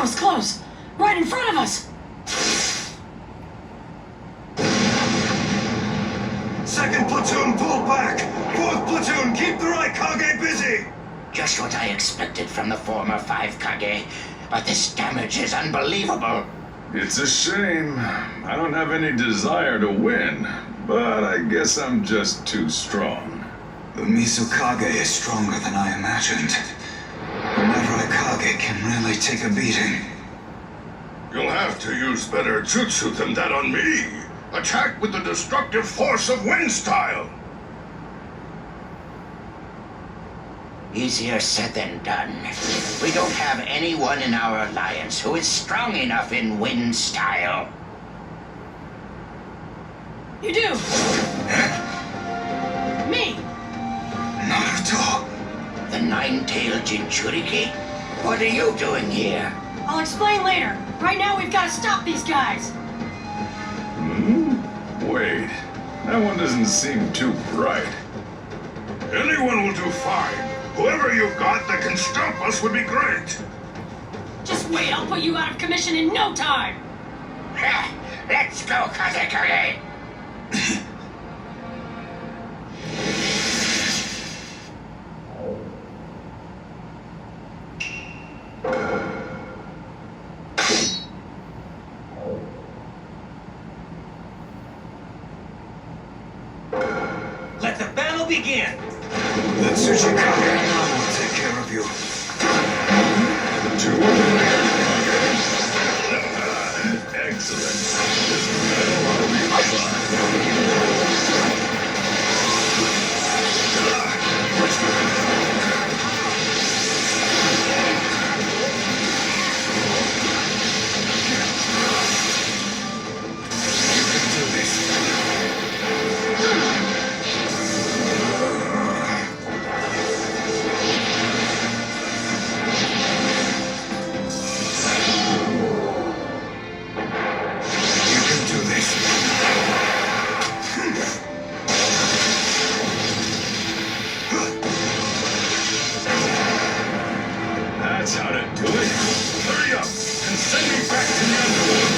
was close! Right in front of us! Second platoon, pull back! Fourth platoon, keep the right Kage busy! Just what I expected from the former 5 Kage, but this damage is unbelievable. It's a shame. I don't have any desire to win, but I guess I'm just too strong. The Mizukage is stronger than I imagined. The Naruto can really take a beating. You'll have to use better jutsu than that on me. Attack with the destructive force of wind style. Easier said than done. We don't have anyone in our alliance who is strong enough in wind style. You do! Me! Naruto! The nine-tailed Jinchuriki? What are you doing here? I'll explain later. Right now we've got to stop these guys! Wait, that one doesn't seem too bright. Anyone will do fine. Whoever you've got that can stop us would be great. Just wait, I'll put you out of commission in no time! Let's go, Kazekage! Let the battle begin! Let Tsuchikage will take care of you. Excellent. This battle ought to be fun. That's how to do it. Hurry up and send me back to the underworld.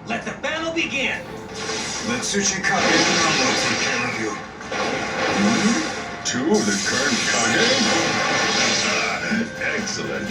Let the battle begin! Let Tsuchikage will take care of you. Two of the current Kage? Excellent.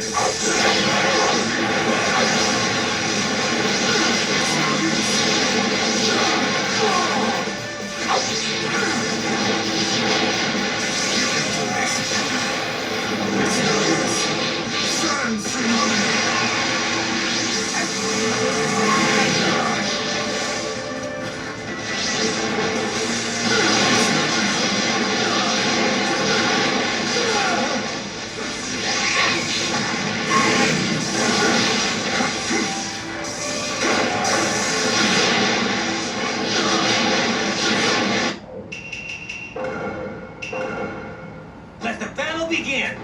Let the battle begin!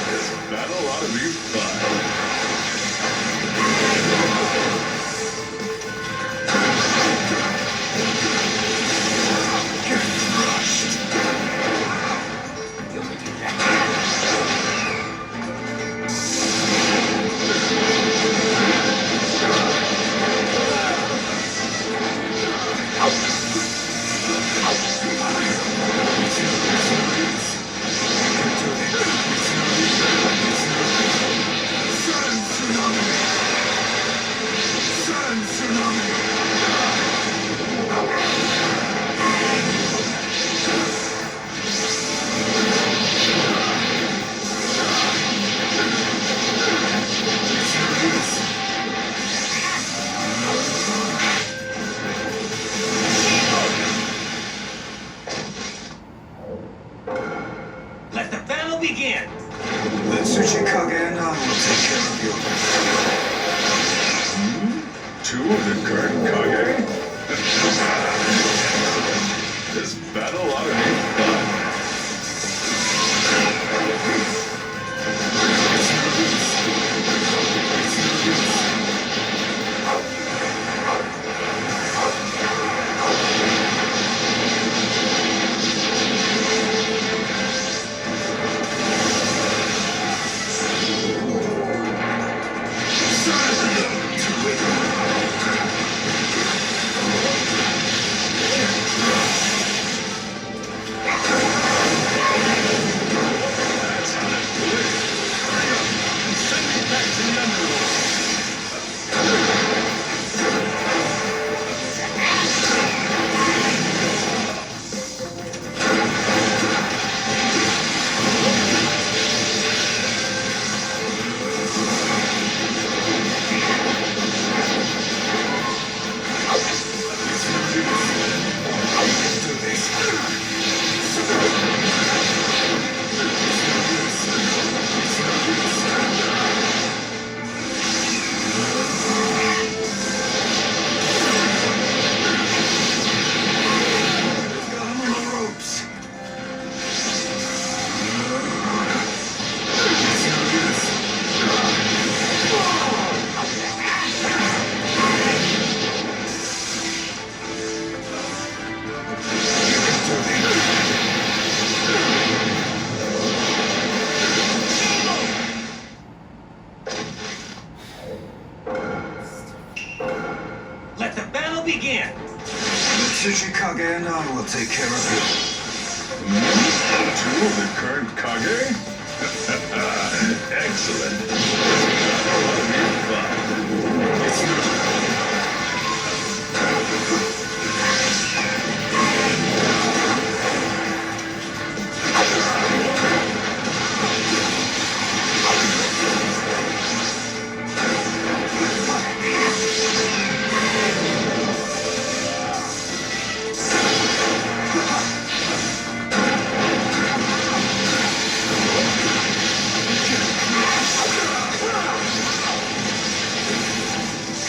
This battle ought to be fun. Let the battle begin! Let Tsuchikage and I will take care of you. Two of the current Kage? This battle ought to be fun. That's how to do it. Hurry up and send me back to the underworld. Got him on the ropes. Let the battle begin. The Tsuchikage and I will take care of you. Two of the current Kage? Excellent. That'll ought to be fun.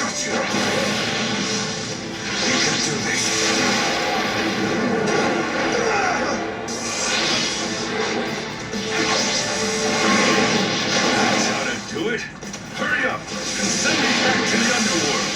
Gotcha. You can do this. That's how to do it. Hurry up and send me back to the underworld.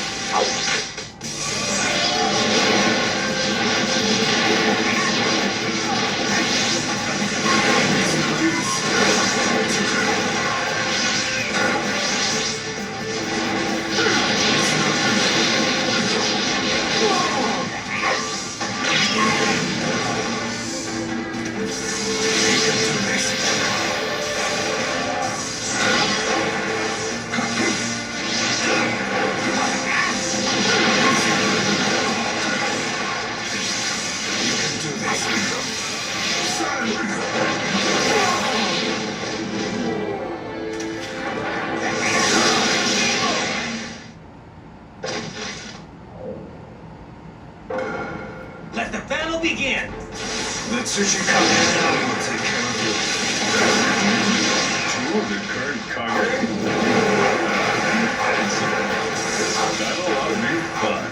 Let the battle begin. The Tsuchikage and I will take care of you. Two of the current Kage? Excellent. This battle ought to be fun.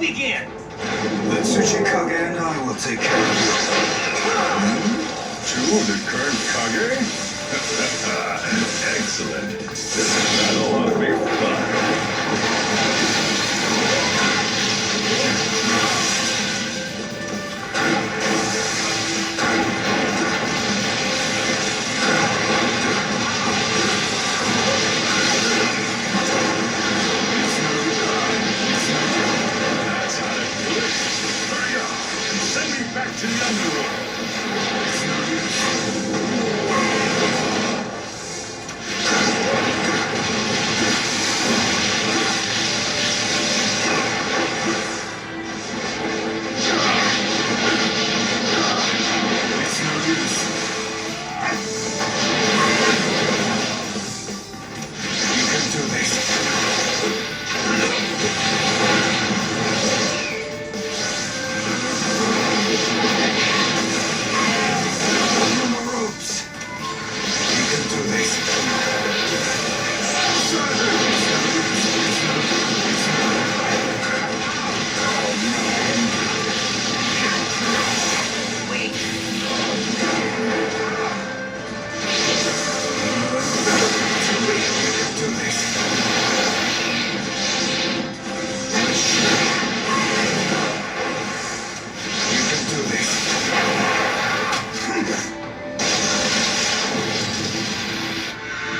begin! The Tsuchikage and I will take care of you. Two of the current Kage? Excellent. This battle ought to be fun. That's how to do it. Hurry up and send me back to the underworld.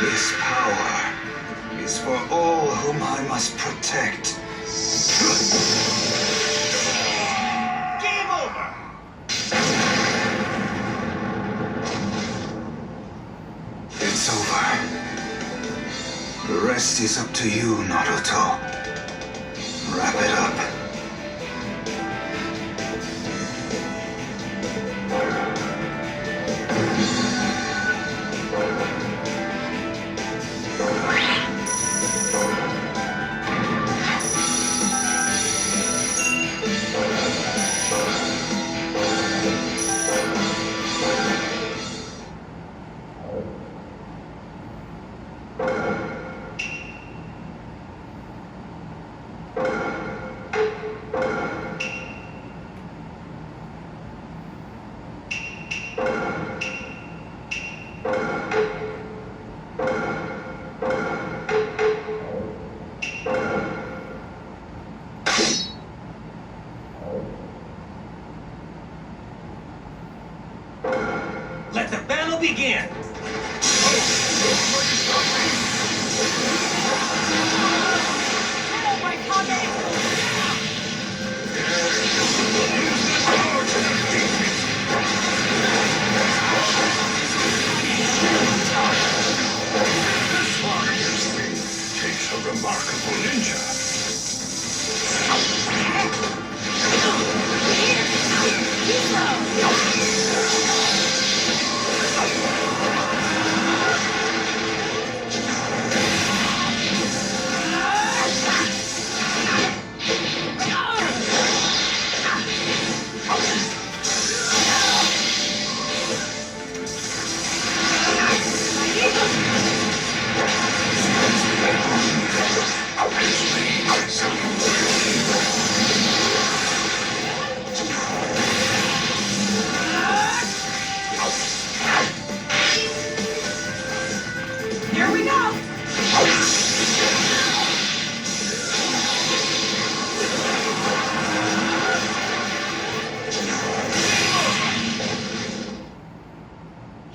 This power is for all whom I must protect. Game over! It's over. The rest is up to you, Naruto. Wrap it up. Let the battle begin! Oh my Kage! Takes a remarkable ninja. Here we go!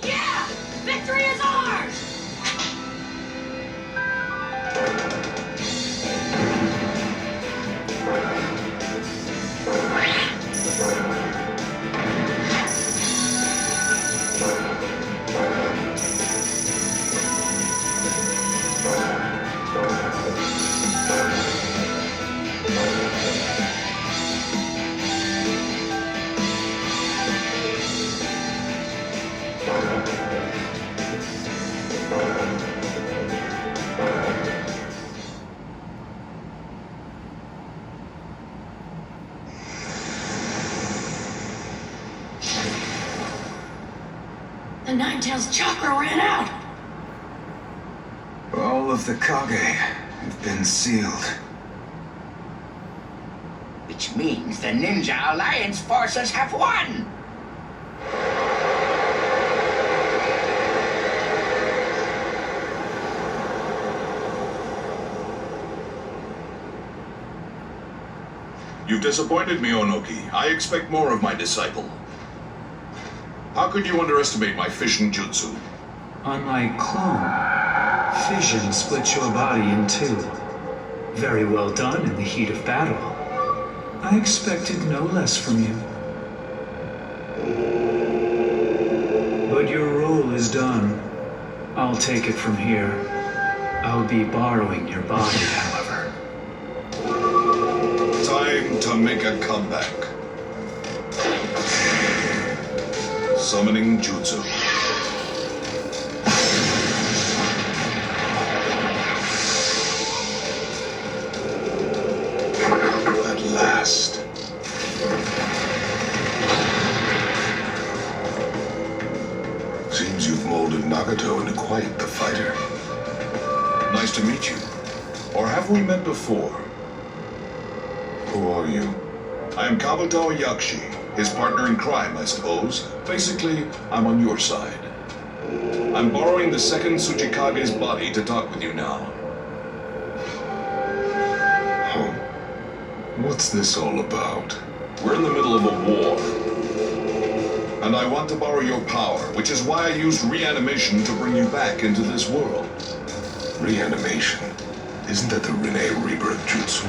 Yeah! Victory is ours! The Nine-Tails chakra ran out! All of the Kage have been sealed. which means the Ninja Alliance forces have won. You've disappointed me, Onoki. I expect more of my disciple. How could you underestimate my fission jutsu? Unlike clone, fission splits your body in two. Very well done in the heat of battle. I expected no less from you. But your role is done. I'll take it from here. I'll be borrowing your body, however. Time to make a comeback. Summoning jutsu. At last. Seems you've molded Nagato into quite the fighter. Nice to meet you. Or have we met before? Who are you? I am Kabuto Yakshi, his partner in crime, I suppose. Basically, I'm on your side. I'm borrowing the second Tsuchikage's body to talk with you now. Huh. What's this all about? We're in the middle of a war. And I want to borrow your power, which is why I used reanimation to bring you back into this world. Reanimation? Isn't that the Rinne rebirth jutsu?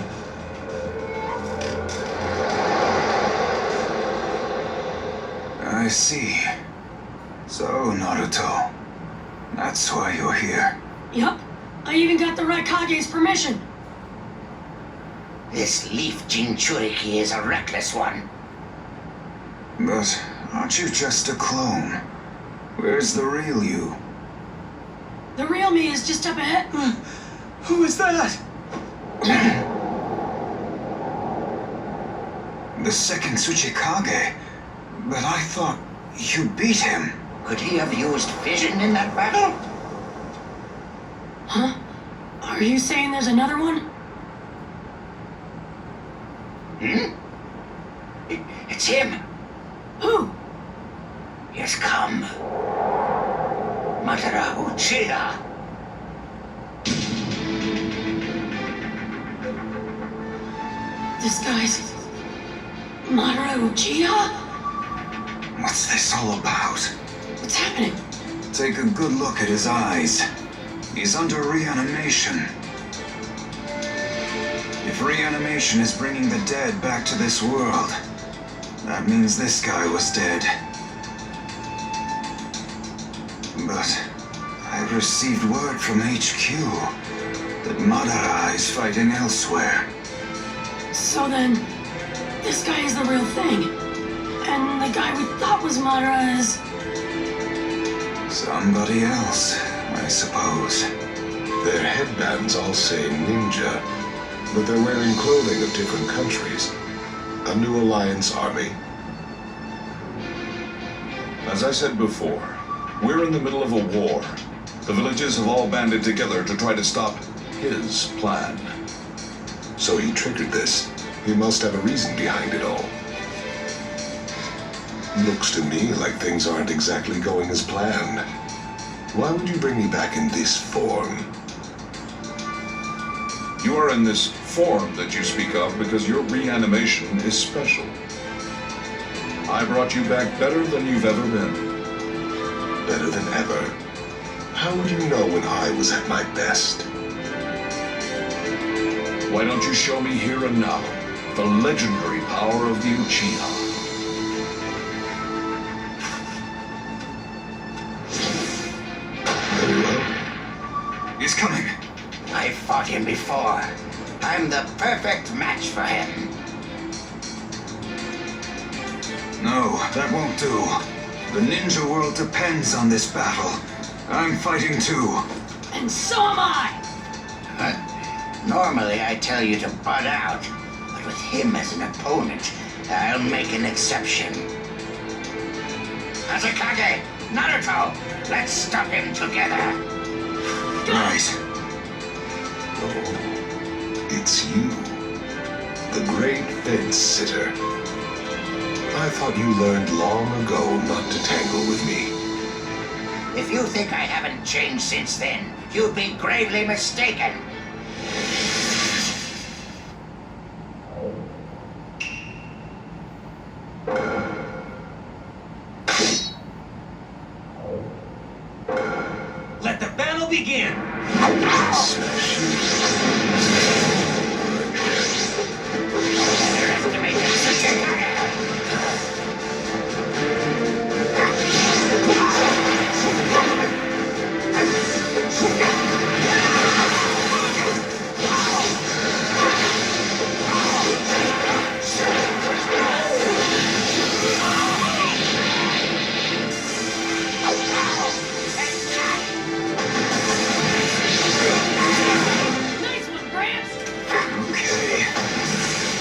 I see. So, Naruto, that's why you're here. Yup. I even got the Raikage's permission. This leaf Jinchuriki is a reckless one. But aren't you just a clone? Where's the real you? The real me is just up ahead. Who is that? The second Tsuchikage? But I thought you beat him. Could he have used fission in that battle? Huh? Are you saying there's another one? It's him. Who? He has come. Madara Uchiha. This guy's Madara Uchiha? What's this all about? What's happening? Take a good look at his eyes. He's under reanimation. If reanimation is bringing the dead back to this world, that means this guy was dead. But I received word from HQ that Madara is fighting elsewhere. So then, this guy is the real thing. And the guy we thought was Madara is... Somebody else, I suppose. Their headbands all say ninja, but they're wearing clothing of different countries. A new alliance army. As I said before, we're in the middle of a war. The villages have all banded together to try to stop his plan. So he triggered this. He must have a reason behind it all. Looks to me like things aren't exactly going as planned. Why would you bring me back in this form? You are in this form that you speak of because your reanimation is special. I brought you back better than you've ever been. Better than ever? How would you know when I was at my best? Why don't you show me here and now the legendary power of the Uchiha? Very well. He's coming. I fought him before. I'm the perfect match for him. No, that won't do. The ninja world depends on this battle. I'm fighting too. And so am I! Normally I tell you to butt out, but with him as an opponent, I'll make an exception. Hazakage, Naruto, let's stop him together. Right. Oh, it's you. The great fence sitter. I thought you learned long ago not to tangle with me. If you think I haven't changed since then, you'd be gravely mistaken. Let the battle begin! Underestimated Tsuchikage! Nice one, Gramps! Okay.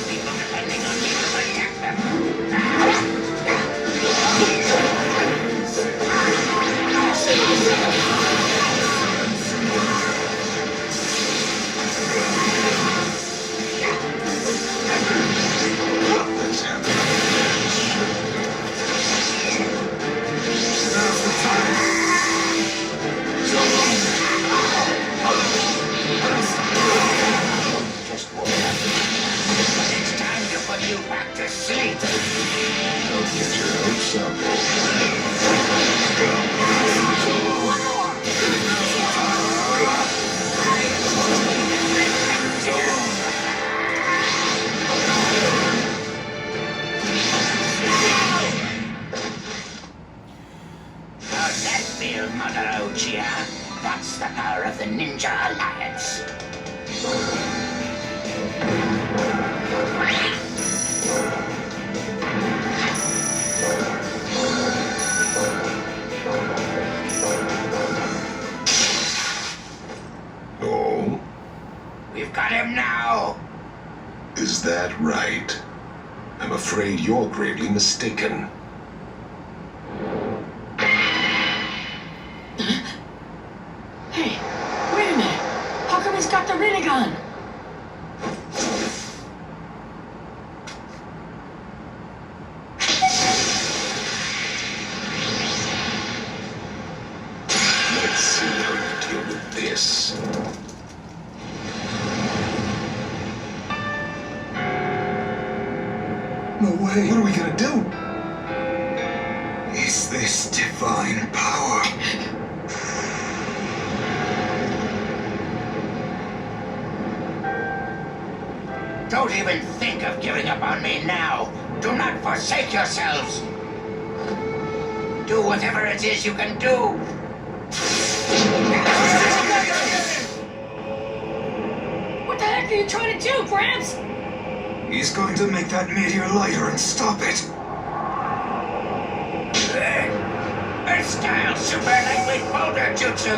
People depending on me to protect them. Let's have it. Now's the time. Just woke up. But it's time to put you back to sleep. Don't get your hopes up. How's that feel, Mother Uchiha? That's the power of the Ninja Alliance. Oh? We've got him now! Is that right? I'm afraid you're gravely mistaken. Hey, wait a minute. How come he's got the Rinnegan? Let's see how you deal with this. No way. What are we gonna do? Is this divine power? Don't even think of giving up on me now. Do not forsake yourselves. Do whatever it is you can do. What the heck are you trying to do, Gramps? He's going to make that meteor lighter and stop it. Earth style super lightweight boulder jutsu.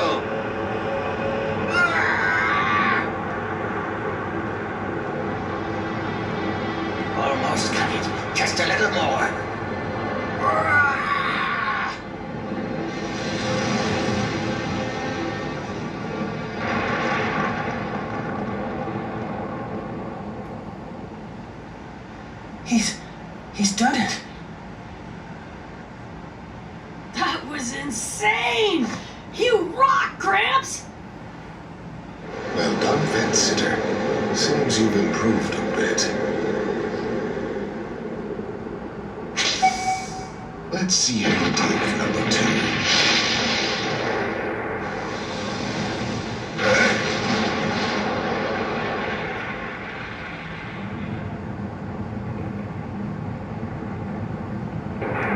Almost got it. Just a little more. He's done it. That was insane! You rock, Gramps! Well done, fence sitter. Seems you've improved a bit. Let's see how you deal with number 2.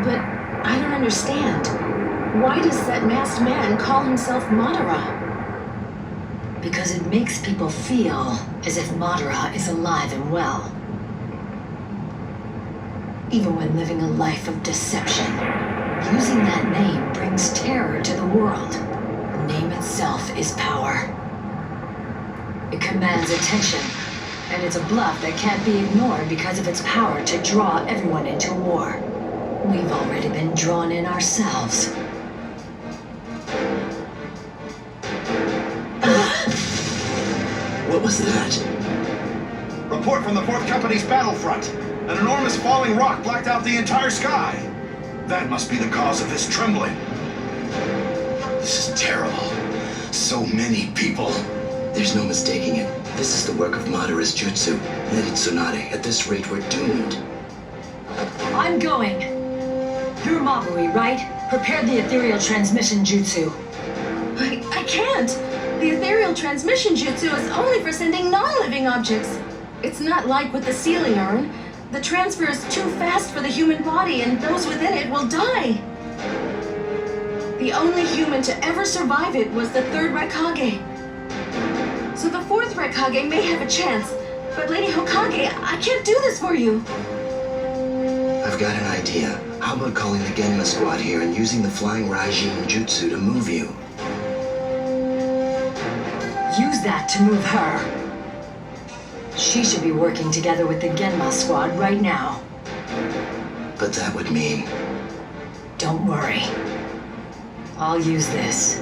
But I don't understand. Why does that masked man call himself Madara? Because it makes people feel as if Madara is alive and well. Even when living a life of deception, using that name brings terror to the world. Name it itself is power. It commands attention, and it's a bluff that can't be ignored because of its power to draw everyone into war. We've already been drawn in ourselves. What was that? Report from the 4th Company's battlefront. An enormous falling rock blacked out the entire sky. That must be the cause of this trembling. This is terrible. So many people. There's no mistaking it. This is the work of Madara's jutsu. Lady Tsunade, at this rate, we're doomed. I'm going. You're Mabui, right? Prepare the ethereal transmission jutsu. I can't. The ethereal transmission jutsu is only for sending non-living objects. It's not like with the sealing urn. The transfer is too fast for the human body, and those within it will die. The only human to ever survive it was the 3rd Raikage. So the 4th Raikage may have a chance, but Lady Hokage, I can't do this for you. I've got an idea. How about calling the Genma squad here and using the flying Raijin jutsu to move you? Use that to move her. She should be working together with the Genma squad right now. But that would mean... Don't worry. I'll use this.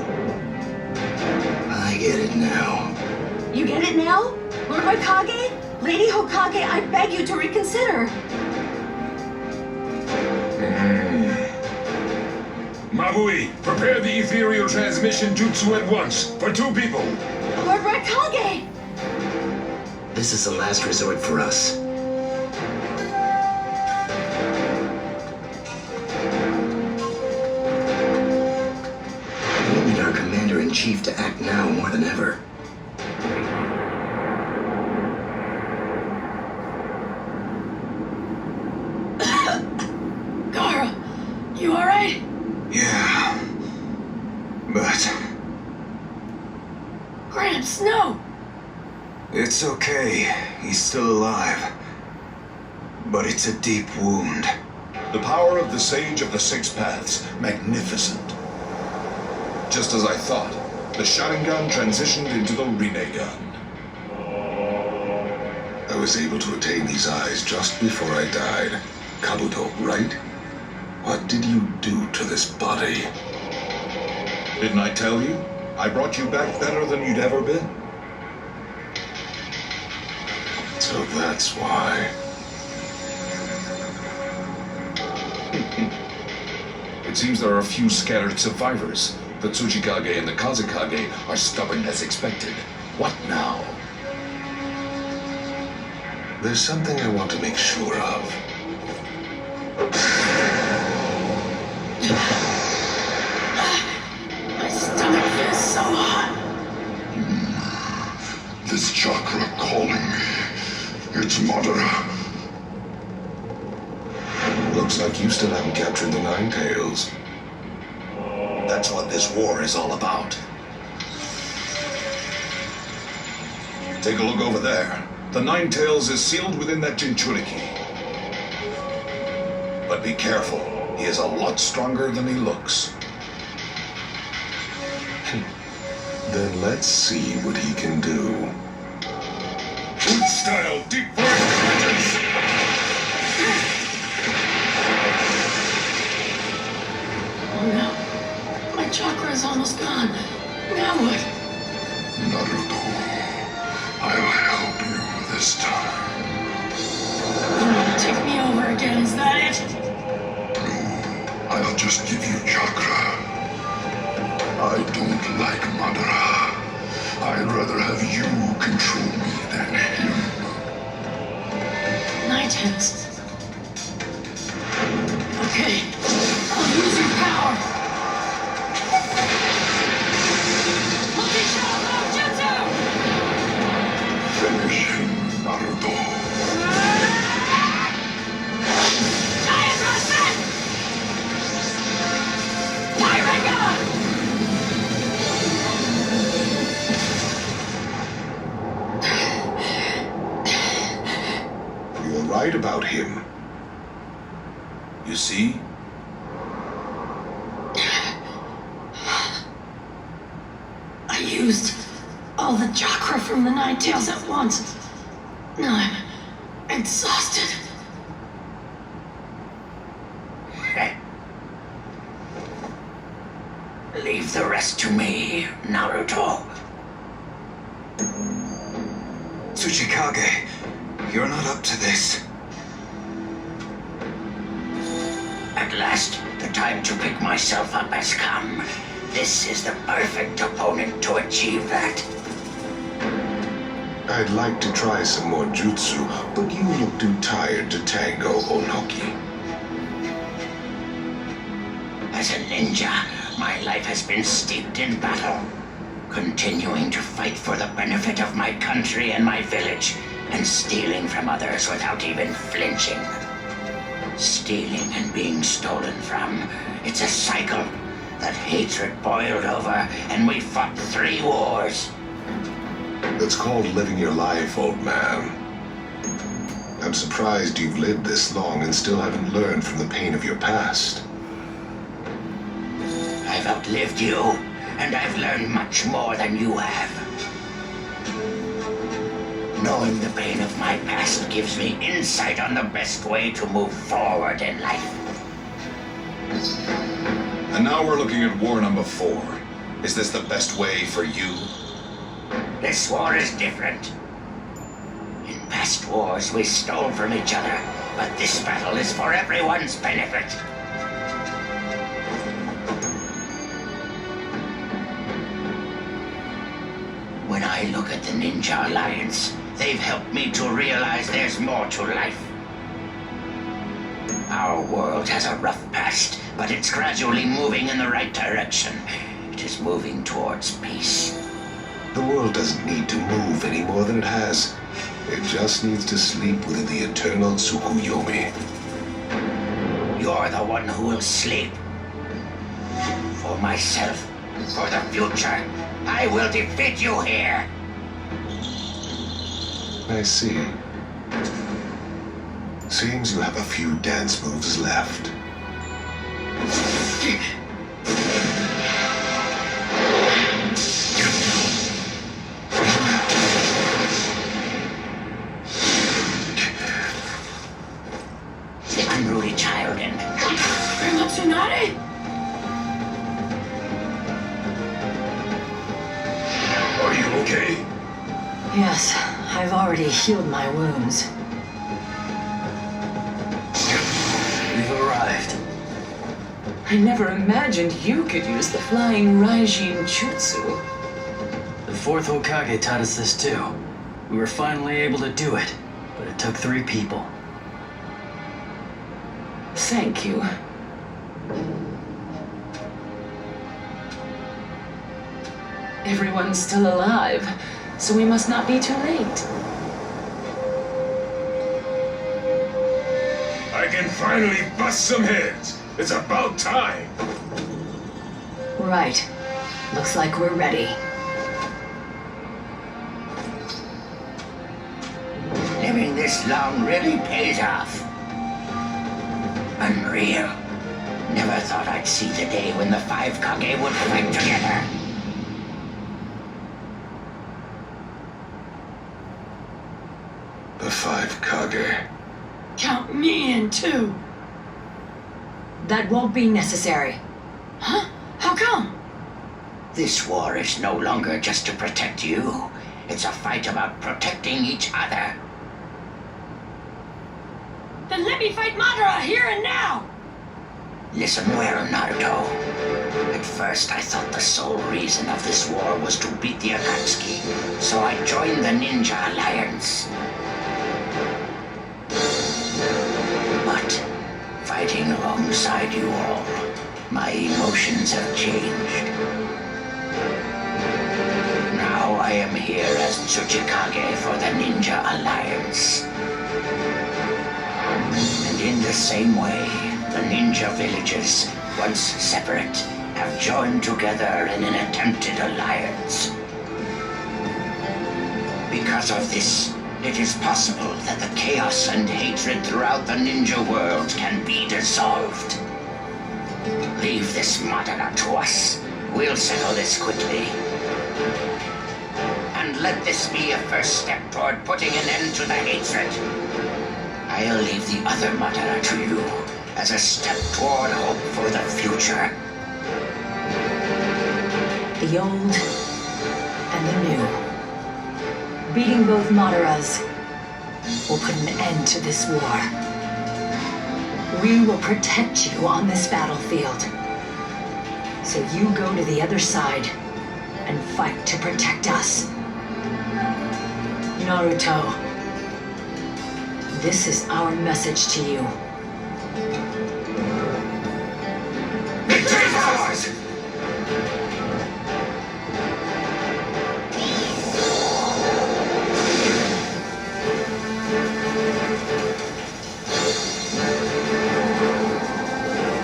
I get it now. You get it now? Lord Raikage? Lady Hokage, I beg you to reconsider. Mabui, prepare the ethereal transmission jutsu at once, for 2 people. Lord Raikage! This is the last resort for us. We need our commander-in-chief to act now more than ever. Gara, you alright? Yeah. But Gramps, no! it's okay. He's still alive. But it's a deep wound. The power of the Sage of the Six Paths. Magnificent. Just as I thought, the Sharingan transitioned into the Rinnegan. I was able to attain these eyes just before I died. Kabuto, right? What did you do to this body? Didn't I tell you? I brought you back better than you'd ever been. So that's why. It seems there are a few scattered survivors. The Tsuchikage and the Kazekage are stubborn as expected. What now? There's something I want to make sure of. My stomach feels so hot. This chakra calling me. It's Madara. Looks like you still haven't captured the Nine Tails. That's what this war is all about. Take a look over there. The Nine Tails is sealed within that Jinchuriki. But be careful. He is a lot stronger than he looks. Then let's see what he can do. Style deep voice trenches. Oh no. My chakra is almost gone. Now what? Naruto, I'll help you this time. You want to take me over again, is that it? No, I'll just give you chakra. I don't like Madara. I'd rather have you control me than him. Nighthens. Okay, I'll use your power. Finish him, Naruto. Giant Russet! Pyringa! You're right about him. You see? used all the chakra from the Nine Tails at once. I'm exhausted. Leave the rest to me, Naruto. Tsuchikage, you're not up to this. At last, the time to pick myself up has come. This is the perfect opponent to achieve that. I'd like to try some more jutsu, but you look too tired to tango, Onoki. As a ninja, my life has been steeped in battle, continuing to fight for the benefit of my country and my village, and stealing from others without even flinching. Stealing and being stolen from, it's a cycle. That hatred boiled over, and we fought 3 wars. That's called living your life, old man. I'm surprised you've lived this long and still haven't learned from the pain of your past. I've outlived you, and I've learned much more than you have. Knowing the pain of my past gives me insight on the best way to move forward in life. And now we're looking at war number 4. Is this the best way for you? This war is different. In past wars, we stole from each other, but this battle is for everyone's benefit. When I look at the Ninja Alliance, they've helped me to realize there's more to life. Our world has a rough past, but it's gradually moving in the right direction. It is moving towards peace. The world doesn't need to move any more than it has. It just needs to sleep within the eternal Tsukuyomi. You're the one who will sleep. For myself, for the future, I will defeat you here. I see. Seems you have a few dance moves left. The unruly child and Grandma Tsunade? Are you okay? Yes, I've already healed my wounds. We've arrived. I never imagined you could use the flying Raijin Jutsu. The 4th Hokage taught us this too. We were finally able to do it, but it took 3 people. Thank you. Everyone's still alive, so we must not be too late. I can finally bust some heads. It's about time. Right. Looks like we're ready. living this long really pays off. Unreal. Never thought I'd see the day when the 5 Kage would fight together. The 5 Kage. Count me in too. That won't be necessary. Huh? How come? This war is no longer just to protect you. It's a fight about protecting each other. Then let me fight Madara here and now! Listen well, Naruto. At first, I thought the sole reason of this war was to beat the Akatsuki, so I joined the Ninja Alliance. But, fighting alongside you all, my emotions have changed. Now I am here as Tsuchikage for the Ninja Alliance. And in the same way, the ninja villages, once separate, have joined together in an attempted alliance. Because of this, it is possible that the chaos and hatred throughout the ninja world can be dissolved. Leave this Madara to us. We'll settle this quickly. And let this be a first step toward putting an end to the hatred. I'll leave the other Madara to you as a step toward hope for the future. The old and the new. Beating both Madaras will put an end to this war. We will protect you on this battlefield. So you go to the other side and fight to protect us. Naruto, this is our message to you. Victory's ours!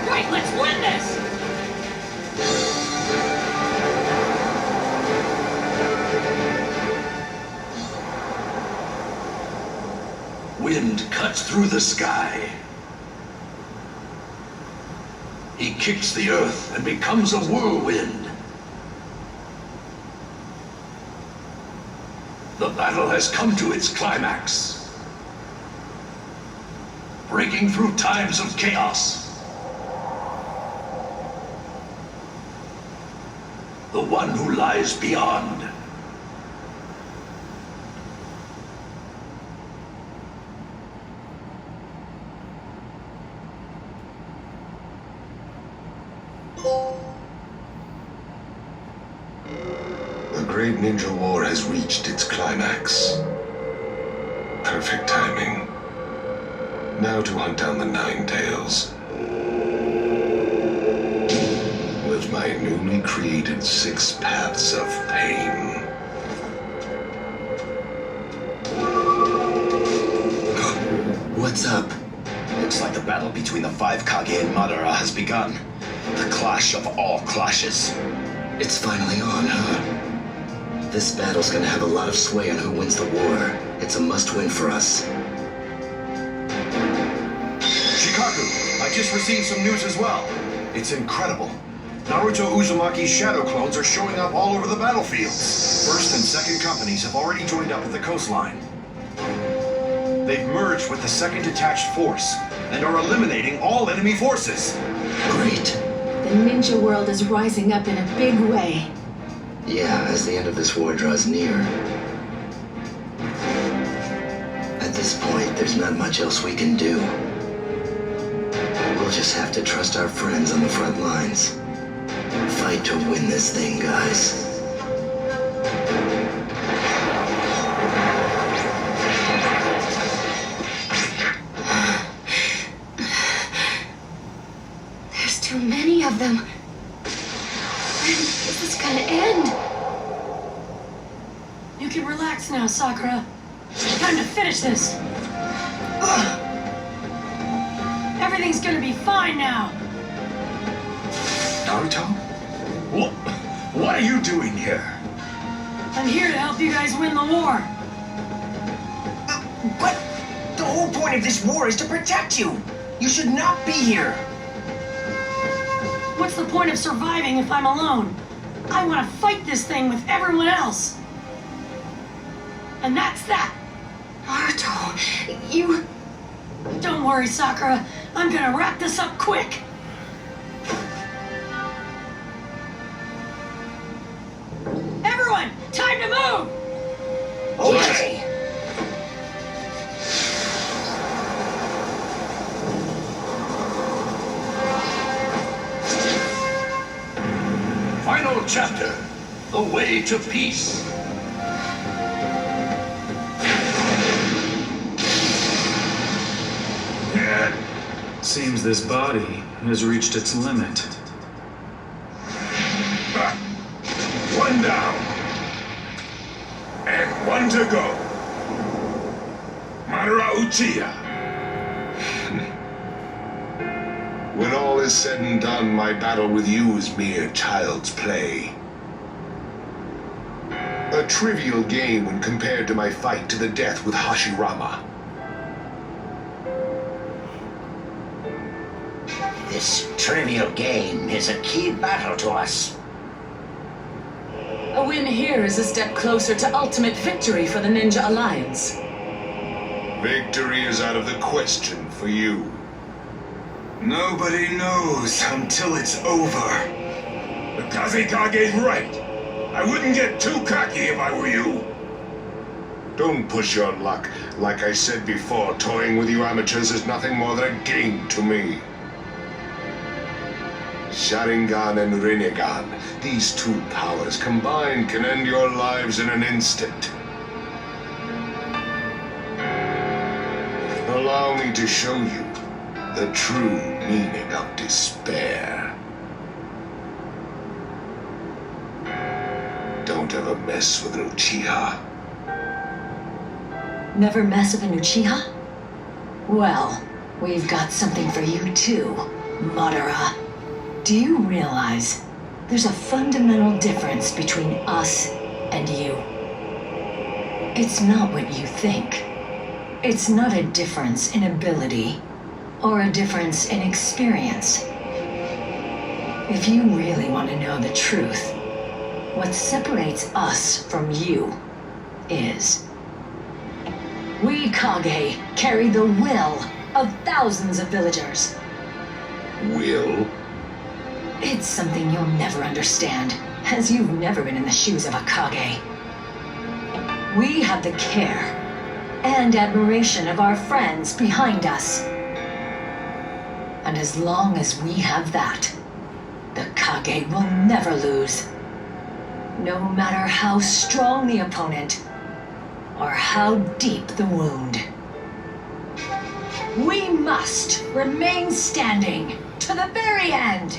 Right, let's win this! Wind cuts through the sky. He kicks the earth and becomes a whirlwind. The battle has come to its climax. Breaking through times of chaos. The one who lies beyond. The Great Ninja War has reached its climax. Perfect timing. Now to hunt down the Nine Tails. With my newly created 6 paths of pain. What's up? Looks like the battle between the 5 Kage and Madara has begun. The clash of all clashes. It's finally on, huh? This battle's gonna have a lot of sway on who wins the war. It's a must-win for us. Shikaku, I just received some news as well. It's incredible. Naruto Uzumaki's shadow clones are showing up all over the battlefield. First and second companies have already joined up at the coastline. They've merged with the second detached force and are eliminating all enemy forces. Great. The ninja world is rising up in a big way. Yeah, as the end of this war draws near. At this point, there's not much else we can do. We'll just have to trust our friends on the front lines. Fight to win this thing, guys. There's too many of them. When is this gonna end? You can relax now, Sakura. Time to finish this. Ugh. Everything's gonna be fine now. Naruto? What are you doing here? I'm here to help you guys win the war. But the whole point of this war is to protect you. You should not be here. What's the point of surviving if I'm alone? I want to fight this thing with everyone else. And that's that. Naruto, you... Don't worry, Sakura. I'm gonna wrap this up quick. Everyone, time to move! Okay. Final chapter. The way to peace. Seems this body has reached its limit. One down. And one to go. Madara Uchiha. When all is said and done, my battle with you is mere child's play. A trivial game when compared to my fight to the death with Hashirama. This trivial game is a key battle to us. A win here is a step closer to ultimate victory for the Ninja Alliance. Victory is out of the question for you. Nobody knows until it's over. The Kazekage's right. I wouldn't get too cocky if I were you. Don't push your luck. Like I said before, toying with you amateurs is nothing more than a game to me. Sharingan and Rinnegan, these two powers combined can end your lives in an instant. Allow me to show you the true meaning of despair. Don't ever mess with an Uchiha. Never mess with an Uchiha? Well, we've got something for you too, Madara. Do you realize there's a fundamental difference between us and you? It's not what you think. It's not a difference in ability or a difference in experience. If you really want to know the truth, what separates us from you is we Kage carry the will of thousands of villagers. Will? It's something you'll never understand, as you've never been in the shoes of a Kage. We have the care and admiration of our friends behind us. And as long as we have that, the Kage will never lose. No matter how strong the opponent, or how deep the wound. We must remain standing to the very end.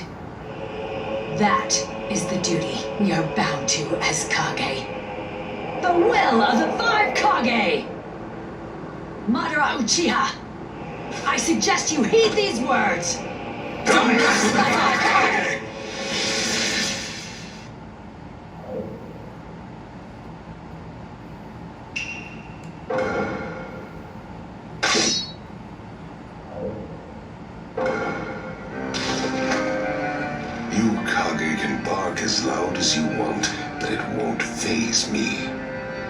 That is the duty we are bound to as Kage. The will of the 5 Kage! Madara Uchiha, I suggest you heed these words. Don't mess with the 5 Kage! You Kage can bark as loud as you want, but it won't faze me.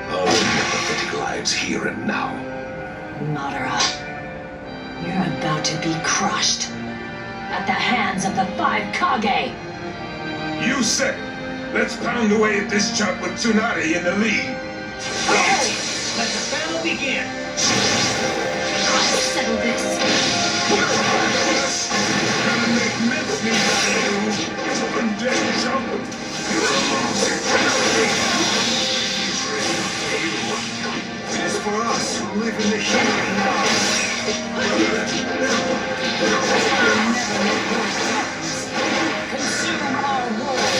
I'll end your pathetic lives here and now. Madara, you're about to be crushed at the hands of the 5 Kage. You said it. Let's pound away at this chump with Tsunade in the lead. Okay, let the battle begin. I'll settle this. Gonna make mincemeat out of you, undead chump. It is for us who live in the here and now. Consume our world.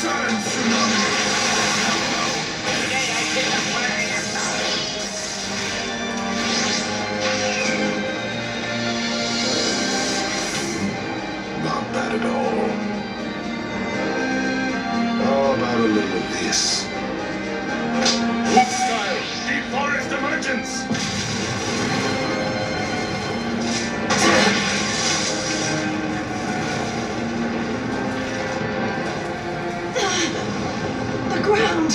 Silence, Tsunade. Today I get a fire in your mouth. Not bad at all. How about a little of this? Hostile, deforest emergence. The ground!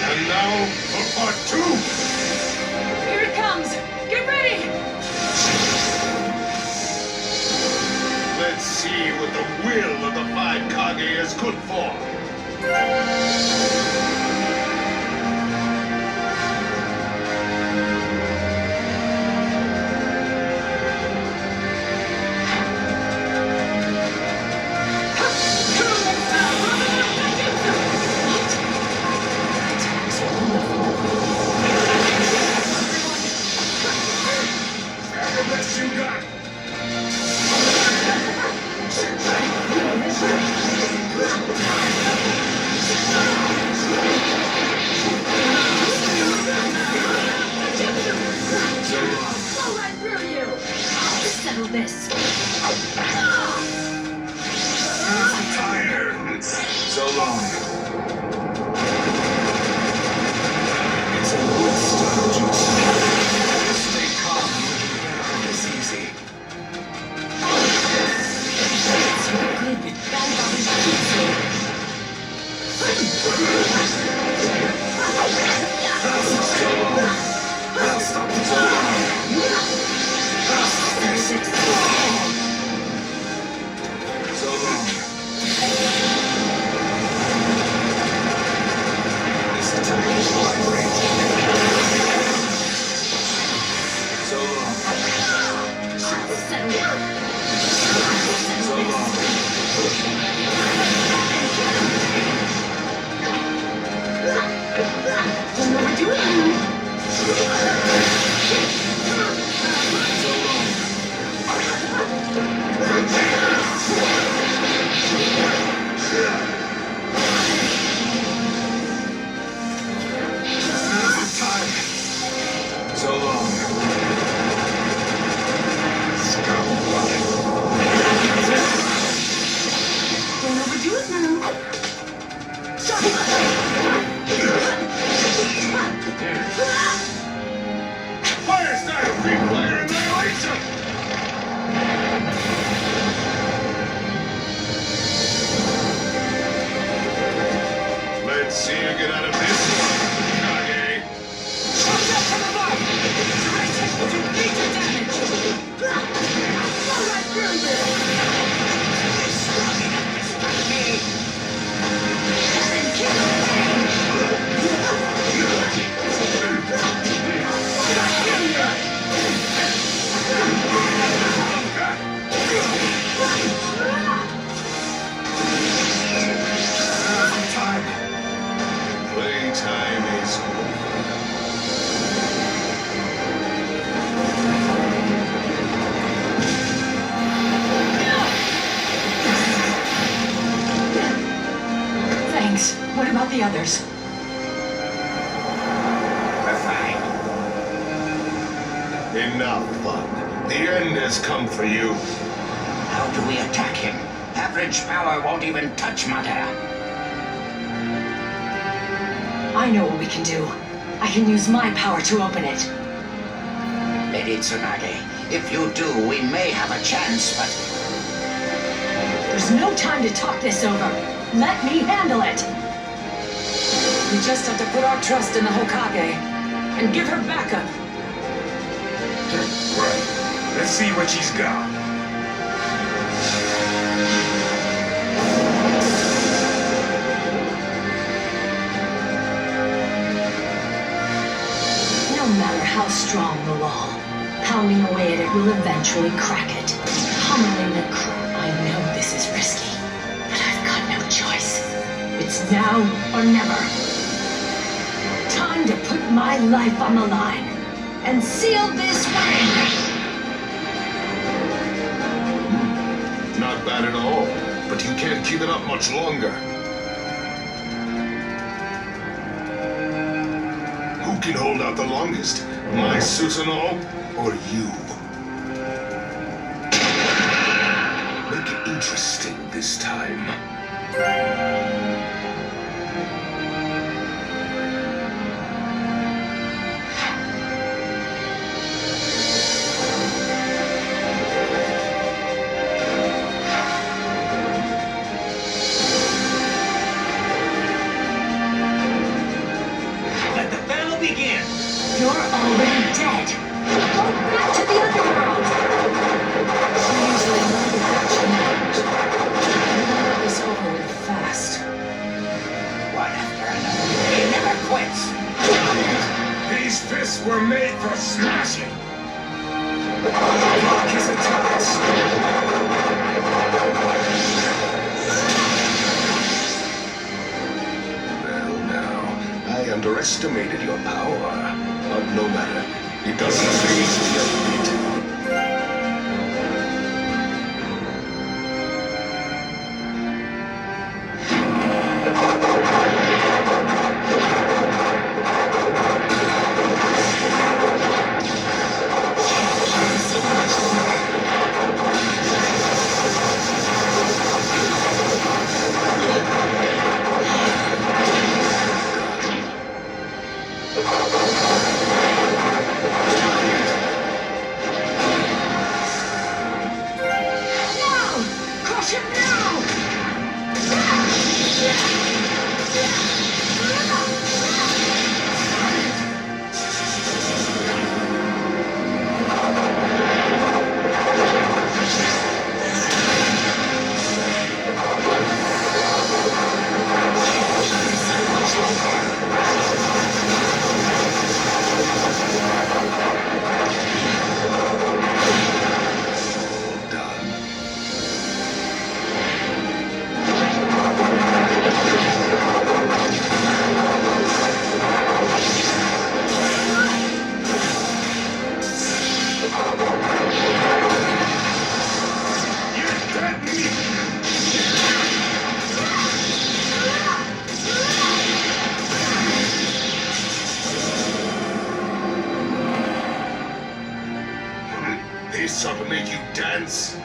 And now for part 2. Here it comes! Get ready! Let's see what the will of the 5 Kage is good for. The best you got. Blow right through you! I'll settle this. I'm tired. So long. Don't overdo it now. So long. Don't overdo it now. Fire style, player annihilation! Let's see you get out of this one, Kage. Watch out from above! Direct hit will do major damage! All right, through there! Playtime is over. Thanks. What about the others? We're fine. Enough fun. The end has come for you. How do we attack him? Average power won't even touch Madara. I know what we can do. I can use my power to open it. Lady Tsunade, if you do, we may have a chance, but There's no time to talk this over. Let me handle it. We just have to put our trust in the Hokage and give her backup. Right. Let's see what she's got. No matter how strong the wall, pounding away at it will eventually crack it. Pummeling the I know this is risky, but I've got no choice. It's now or never. Time to put my life on the line and seal this win! Not bad at all, but you can't keep it up much longer. Who can hold out the longest? My Susanoo or you? Make it interesting this time. Let the battle begin! You're already dead. Go back to the underworld. She usually learned the action language. I'm gonna get this over with fast. one after another, he never quits. These fists were made for smashing. Block his attacks. Well, now, I underestimated your power. But no matter. It doesn't phase me a bit. this ought to make you dance.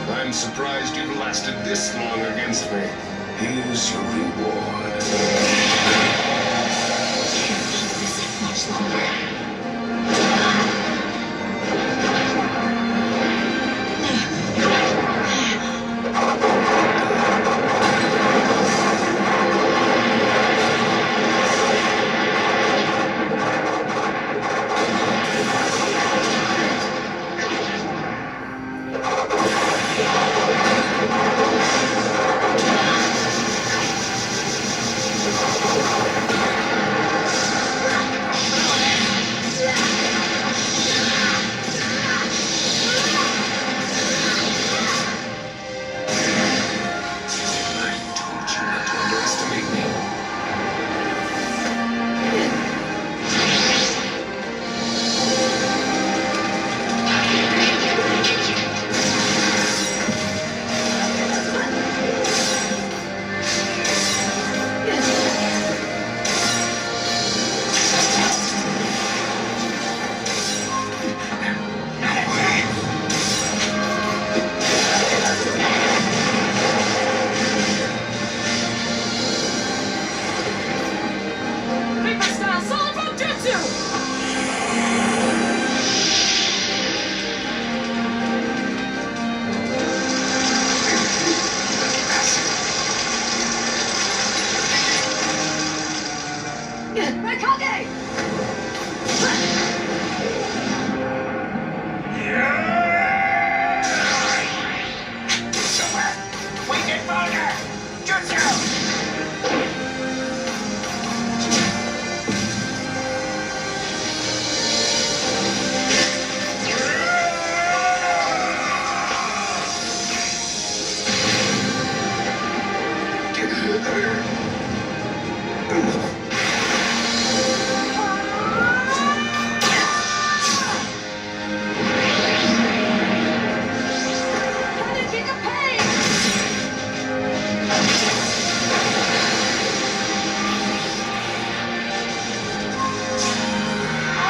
I'm surprised you've lasted this long against me. Here's your reward. This much longer.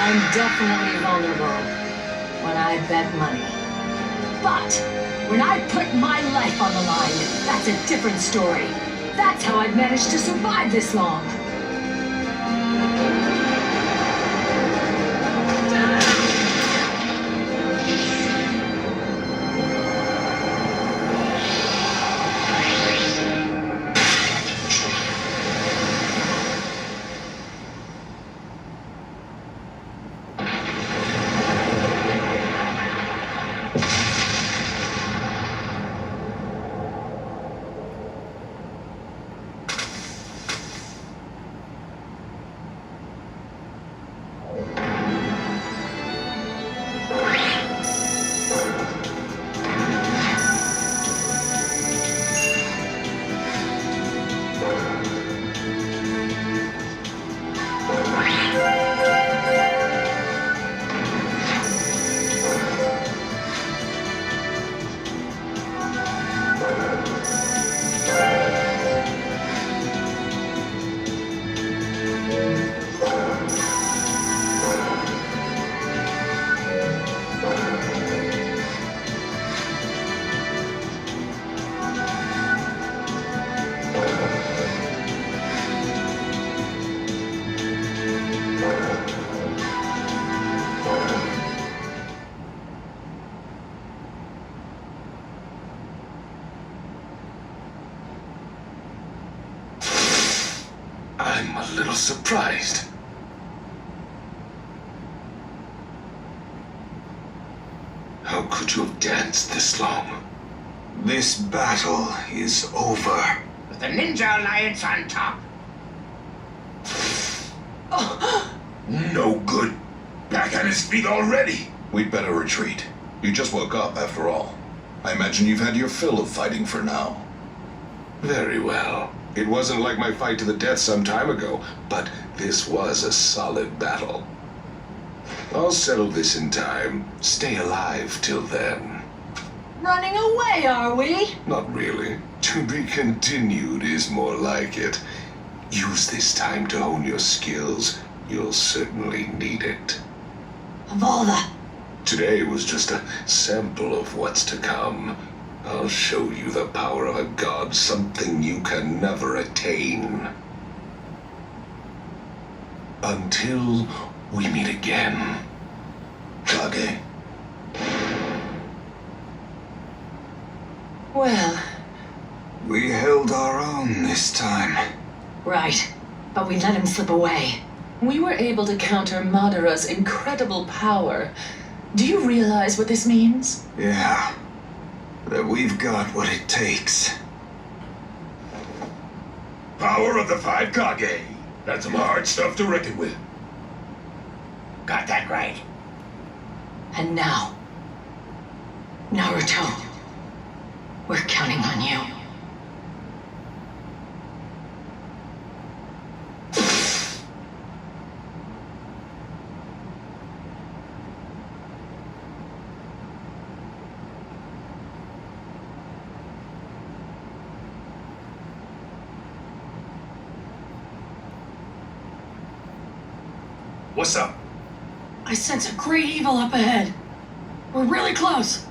I'm definitely vulnerable when I bet money. But when I put my life on the line, that's a different story. That's how I've managed to survive this long. I'm a little surprised. How could you have danced this long? This battle is over. With the Ninja Alliance on top. Oh, No good. Back on his feet already. We'd better retreat. You just woke up, after all. I imagine you've had your fill of fighting for now. Very well. It wasn't like my fight to the death some time ago, but this was a solid battle. I'll settle this in time. Stay alive till then. Running away, are we? Not really. To be continued is more like it. Use this time to hone your skills. You'll certainly need it. Of all the... Today was just a sample of what's to come. I'll show you the power of a god, something you can never attain. Until we meet again. Kage. Well... We held our own this time. Right. But we let him slip away. We were able to counter Madara's incredible power. Do you realize what this means? Yeah. That we've got what it takes. Power of the 5 Kage. That's some hard stuff to reckon with. Got that right. And now... Naruto. We're counting on you. What's up? I sense a great evil up ahead. We're really close.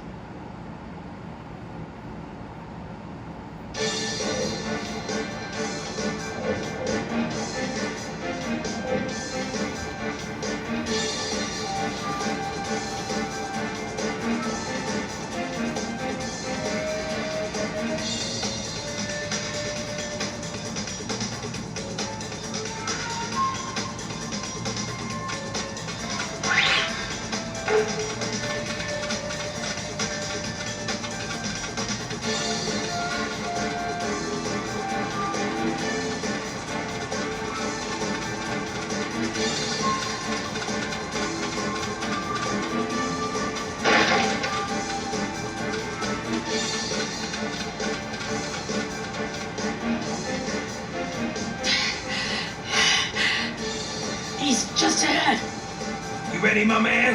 He's just ahead. You ready, my man?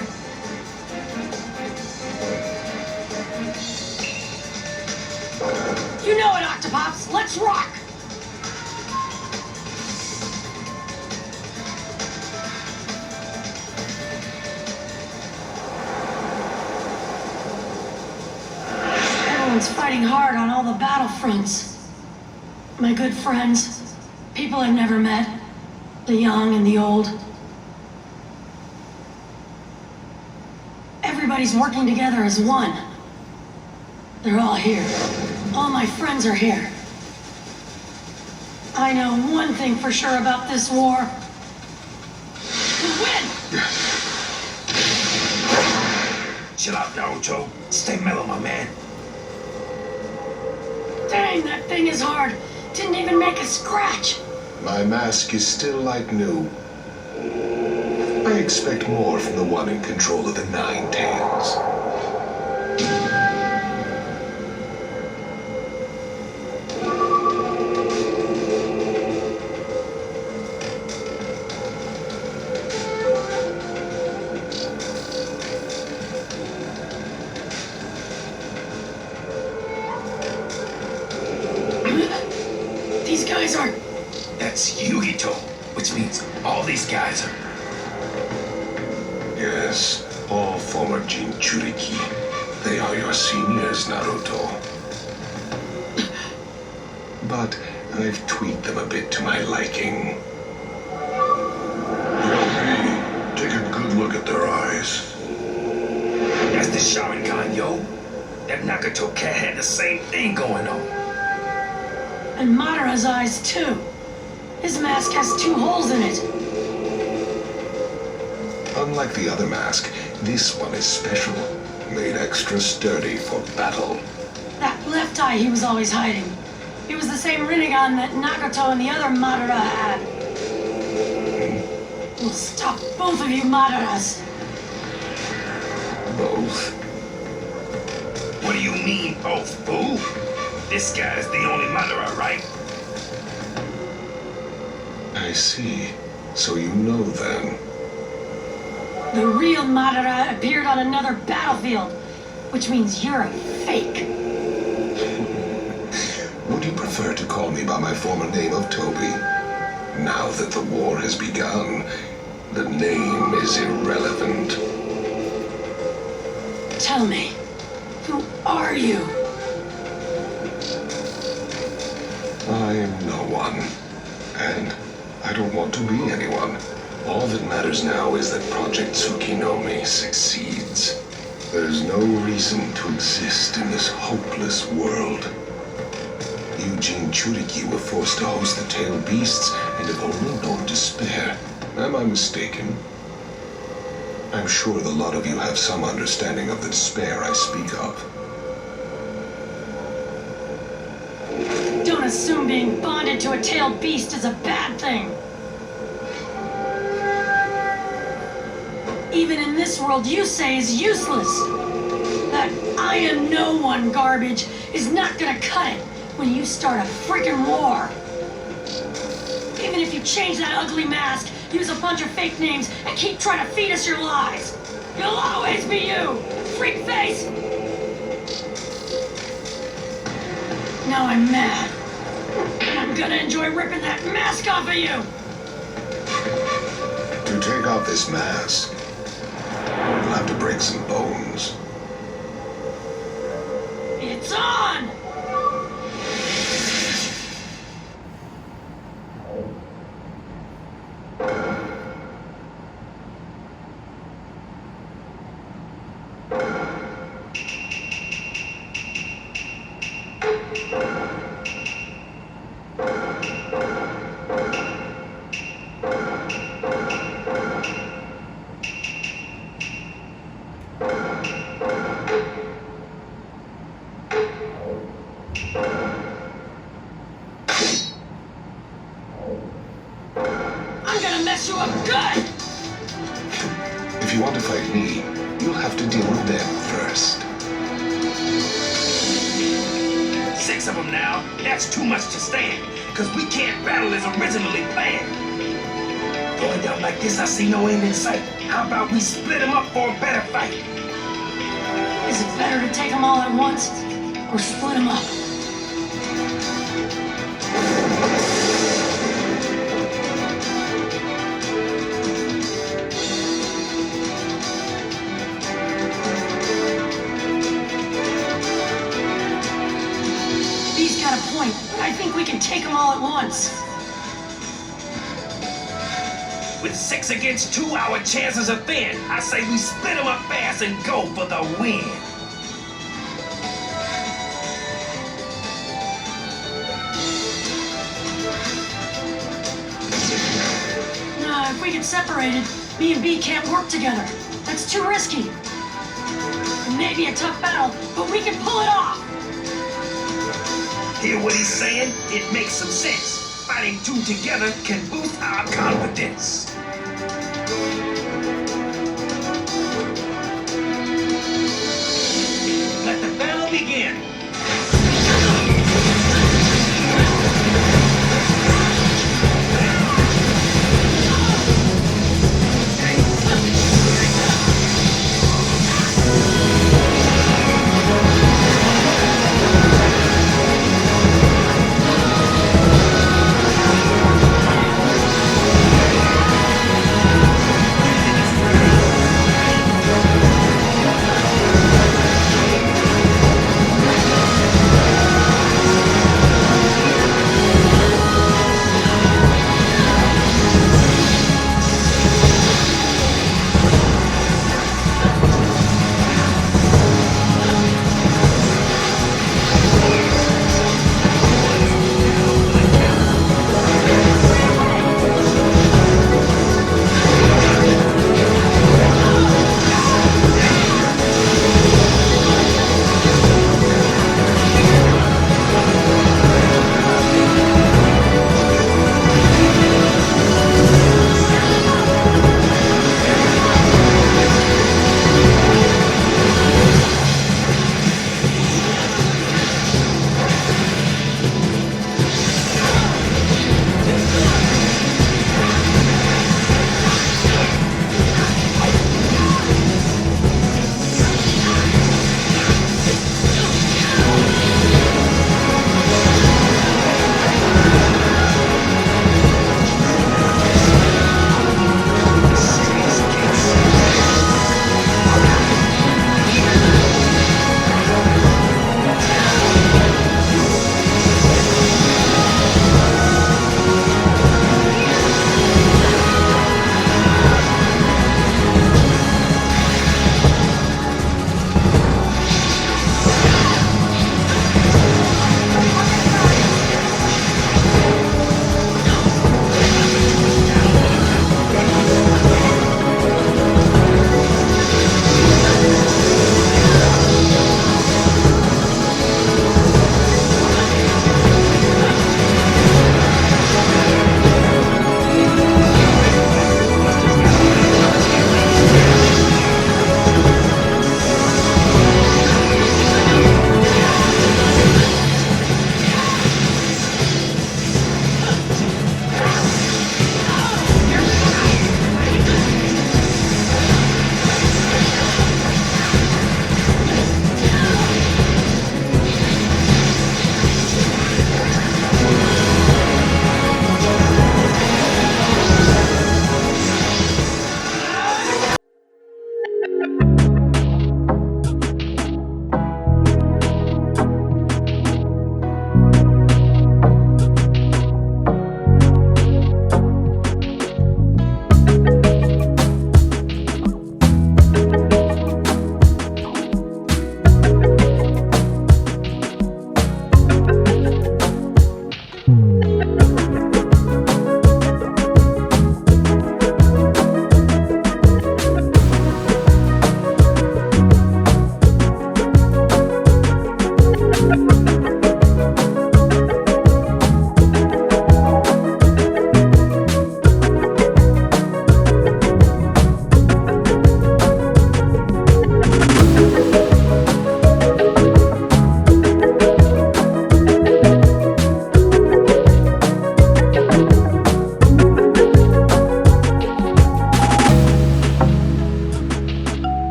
You know it, Octopops. Let's rock! Everyone's fighting hard on all the battlefronts. My good friends, people I've never met, the young and the old. Everybody's working together as one. They're all here. All my friends are here. I know one thing for sure about this war. We'll win! Chill out, Naruto. Stay mellow, my man. Dang, that thing is hard. Didn't even make a scratch. My mask is still like new. I expect more from the one in control of the Nine Tails. These guys are... That's Yugito, which means all these guys are... Yes, all former Jinchuriki. They are your seniors, Naruto. But I've tweaked them a bit to my liking. LP, take a good look at their eyes. That's the Sharingan, yo. That Nagato cat had the same thing going on. And Madara's eyes, too. His mask has 2 holes in it. Unlike the other mask, this one is special. Made extra sturdy for battle. That left eye he was always hiding. It was the same Rinnegan that Nagato and the other Madara had. will stop both of you Madaras. Both? What do you mean, both, fool? This guy's the only Madara, right? I see. So you know then. The real Madara appeared on another battlefield, which means you're a fake. Would you prefer to call me by my former name of Toby? Now that the war has begun, the name is irrelevant. Tell me, who are you? I am no one, and I don't want to be anyone. All that matters now is that Project Tsukinome succeeds. There's no reason to exist in this hopeless world. Eugene Churiki were forced to host the tailed beasts and have only known despair. Am I mistaken? I'm sure the lot of you have some understanding of the despair I speak of. Don't assume being bonded to a tailed beast is a bad thing. Even in this world you say is useless. That I am no one garbage is not gonna cut it when you start a freaking war. Even if you change that ugly mask, use a bunch of fake names, and keep trying to feed us your lies, you'll always be you, freak face! Now I'm mad. And I'm gonna enjoy ripping that mask off of you! To take off this mask, you'll have to break some bones. It's on! I'm gonna mess you up good! If you want to fight me, you'll have to deal with them first. 6 of them now. That's too much to stand, because we can't battle as originally planned. Going down like this, I see no end in sight. How about we split them up for a better fight? Is it better to take them all at once, or split them up? He's got a point, but I think we can take them all at once. With 6 against 2, our chances are thin. I say we split them up fast and go for the win. Nah, if we get separated, me and B can't work together. That's too risky. It may be a tough battle, but we can pull it off. Hear what he's saying? It makes some sense. Fighting 2 together can boost our confidence. Let the battle begin.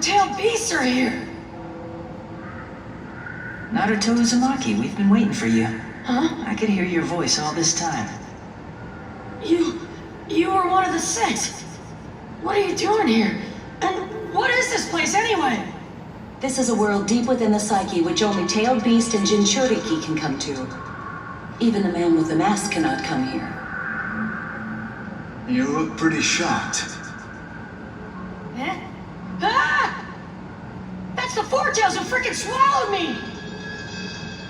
tailed beasts are here! Naruto Uzumaki, we've been waiting for you. Huh? I could hear your voice all this time. You were one of the 6. What are you doing here? And what is this place anyway? This is a world deep within the psyche which only tailed beast and Jinchuriki can come to. Even the man with the mask cannot come here. You look pretty shocked. Eh? Ah! That's the Four Tails who freaking swallowed me!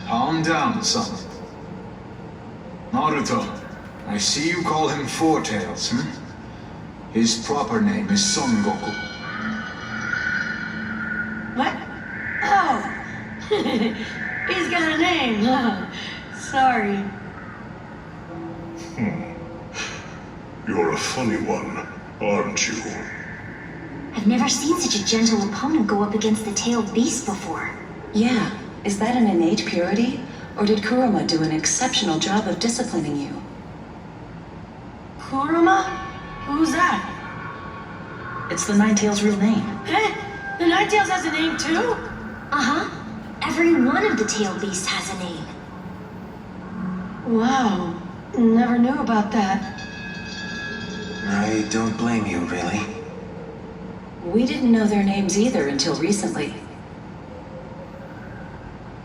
Calm down, son. Naruto, I see you call him Four Tails, hmm? His proper name is Son Goku. What? Oh! He's got a name. Sorry. You're a funny one, aren't you? I've never seen such a gentle opponent go up against the tailed beast before. Yeah, is that an innate purity? Or did Kurama do an exceptional job of disciplining you? Kurama? Who's that? It's the Ninetales' real name. Eh? The Ninetales has a name too? Uh-huh. Every one of the tailed beasts has a name. Wow. Never knew about that. I don't blame you, really. We didn't know their names either until recently.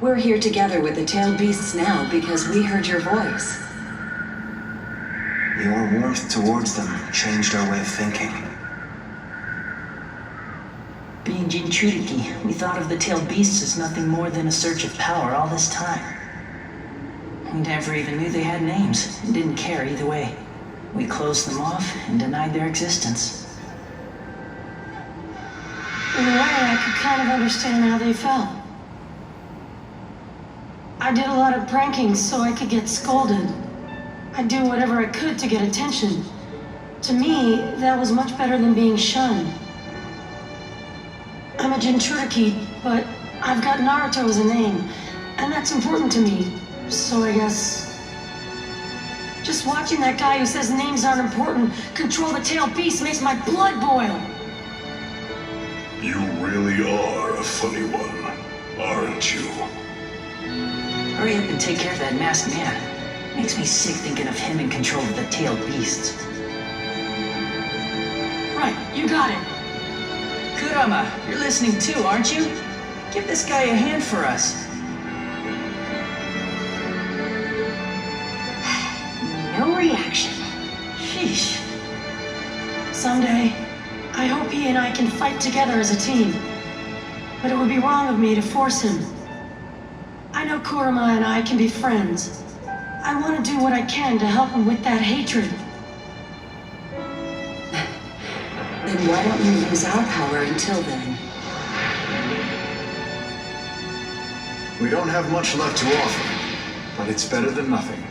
We're here together with the tailed beasts now because we heard your voice. Your warmth towards them changed our way of thinking. Being Jinchuriki, we thought of the tailed beasts as nothing more than a search of power all this time. We never even knew they had names, and didn't care either way. We closed them off and denied their existence. In a way, I could kind of understand how they felt. I did a lot of pranking so I could get scolded. I'd do whatever I could to get attention. To me, that was much better than being shunned. I'm a Jinchuriki, but I've got Naruto as a name, and that's important to me, so I guess... Just watching that guy who says names aren't important control the tailed beast makes my blood boil! You really are a funny one, aren't you? Hurry up and take care of that masked man. Makes me sick thinking of him in control of the tailed beasts. Right, you got it. Kurama, you're listening too, aren't you? Give this guy a hand for us. No reaction. Sheesh. Someday, I hope he and I can fight together as a team. But it would be wrong of me to force him. I know Kurama and I can be friends. I want to do what I can to help him with that hatred. Then why don't you use our power until then? We don't have much left to offer, but it's better than nothing.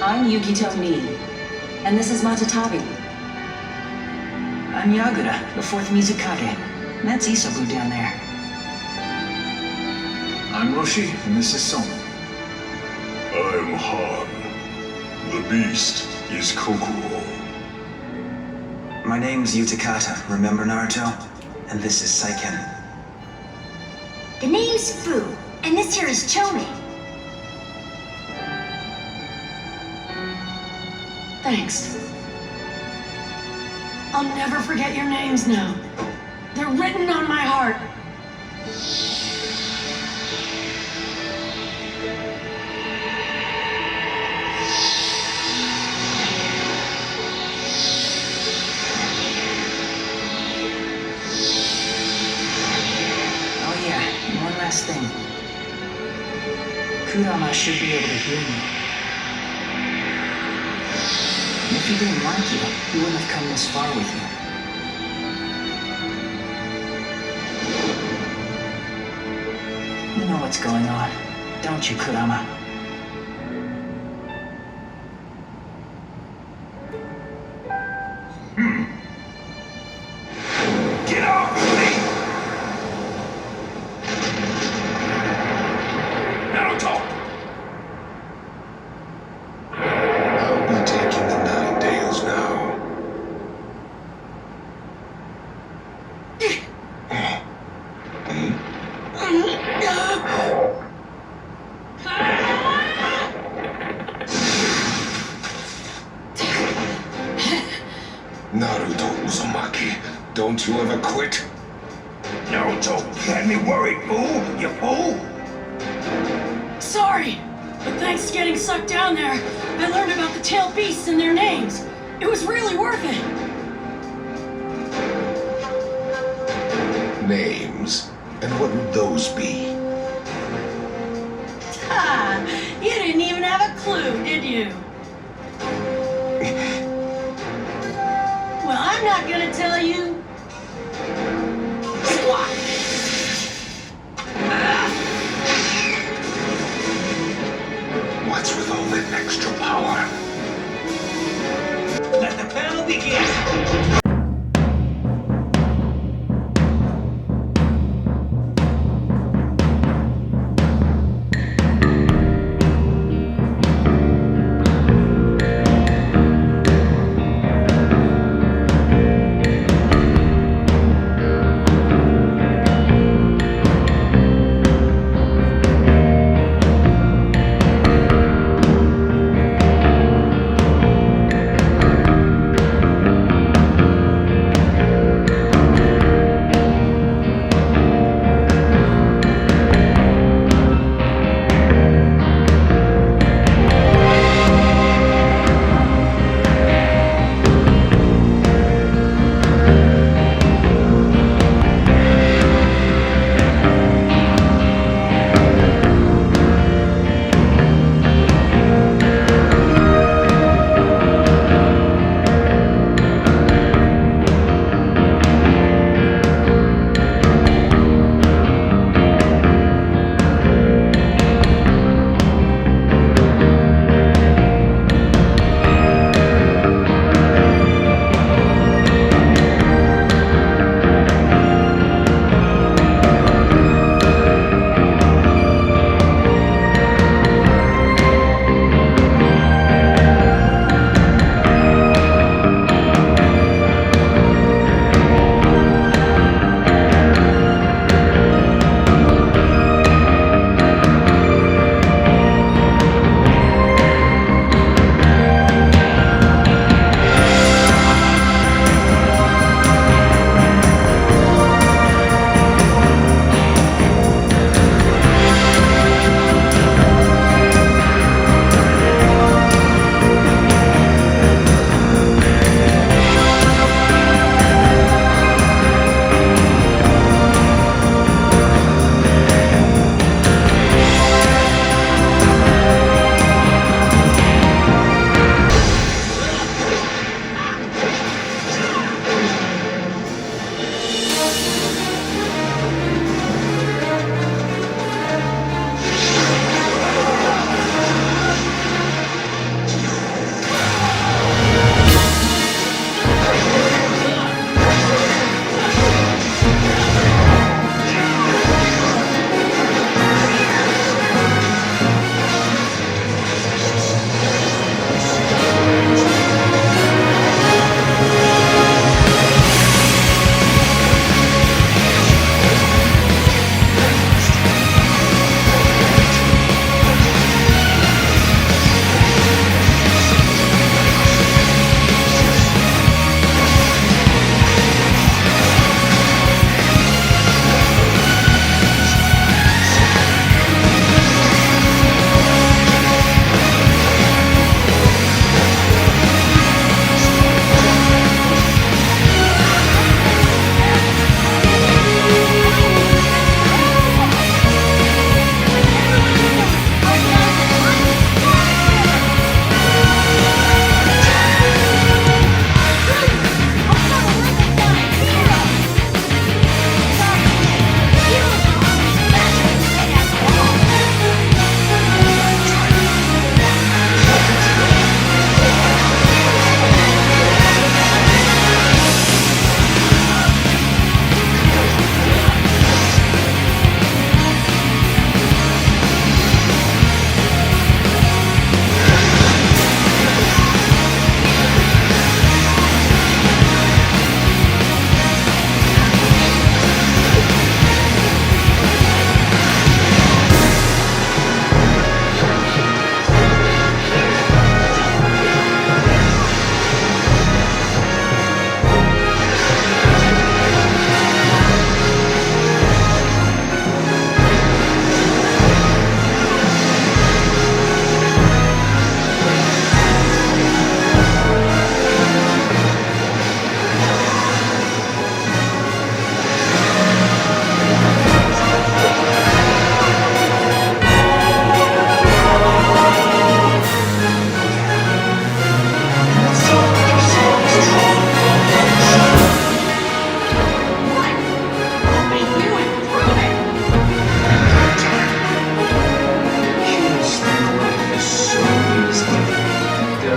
I'm Yukito Nii, and this is Matatabi. I'm Yagura, the 4th Mizukage. And that's Isobu down there. I'm Roshi, and this is Soma. I'm Han. The beast is Kokuro. My name's Utakata, remember Naruto? And this is Saiken. The name's Fu, and this here is Chome. Thanks. I'll never forget your names now. They're written on my heart. Oh yeah, and one last thing. Kurama should be able to hear me. And if he didn't like you, he wouldn't have come this far with you. You know what's going on, don't you, Kurama? Naruto Uzumaki, don't you ever quit? Naruto, you had me worried, fool! You fool! Sorry, but thanks to getting sucked down there, I learned about the tailed beasts and their names. It was really worth it. Names? And what would those be? Ha! You didn't even have a clue, did you? Well, I'm not gonna tell you. Squat! What's with all that extra power? Let the battle begin!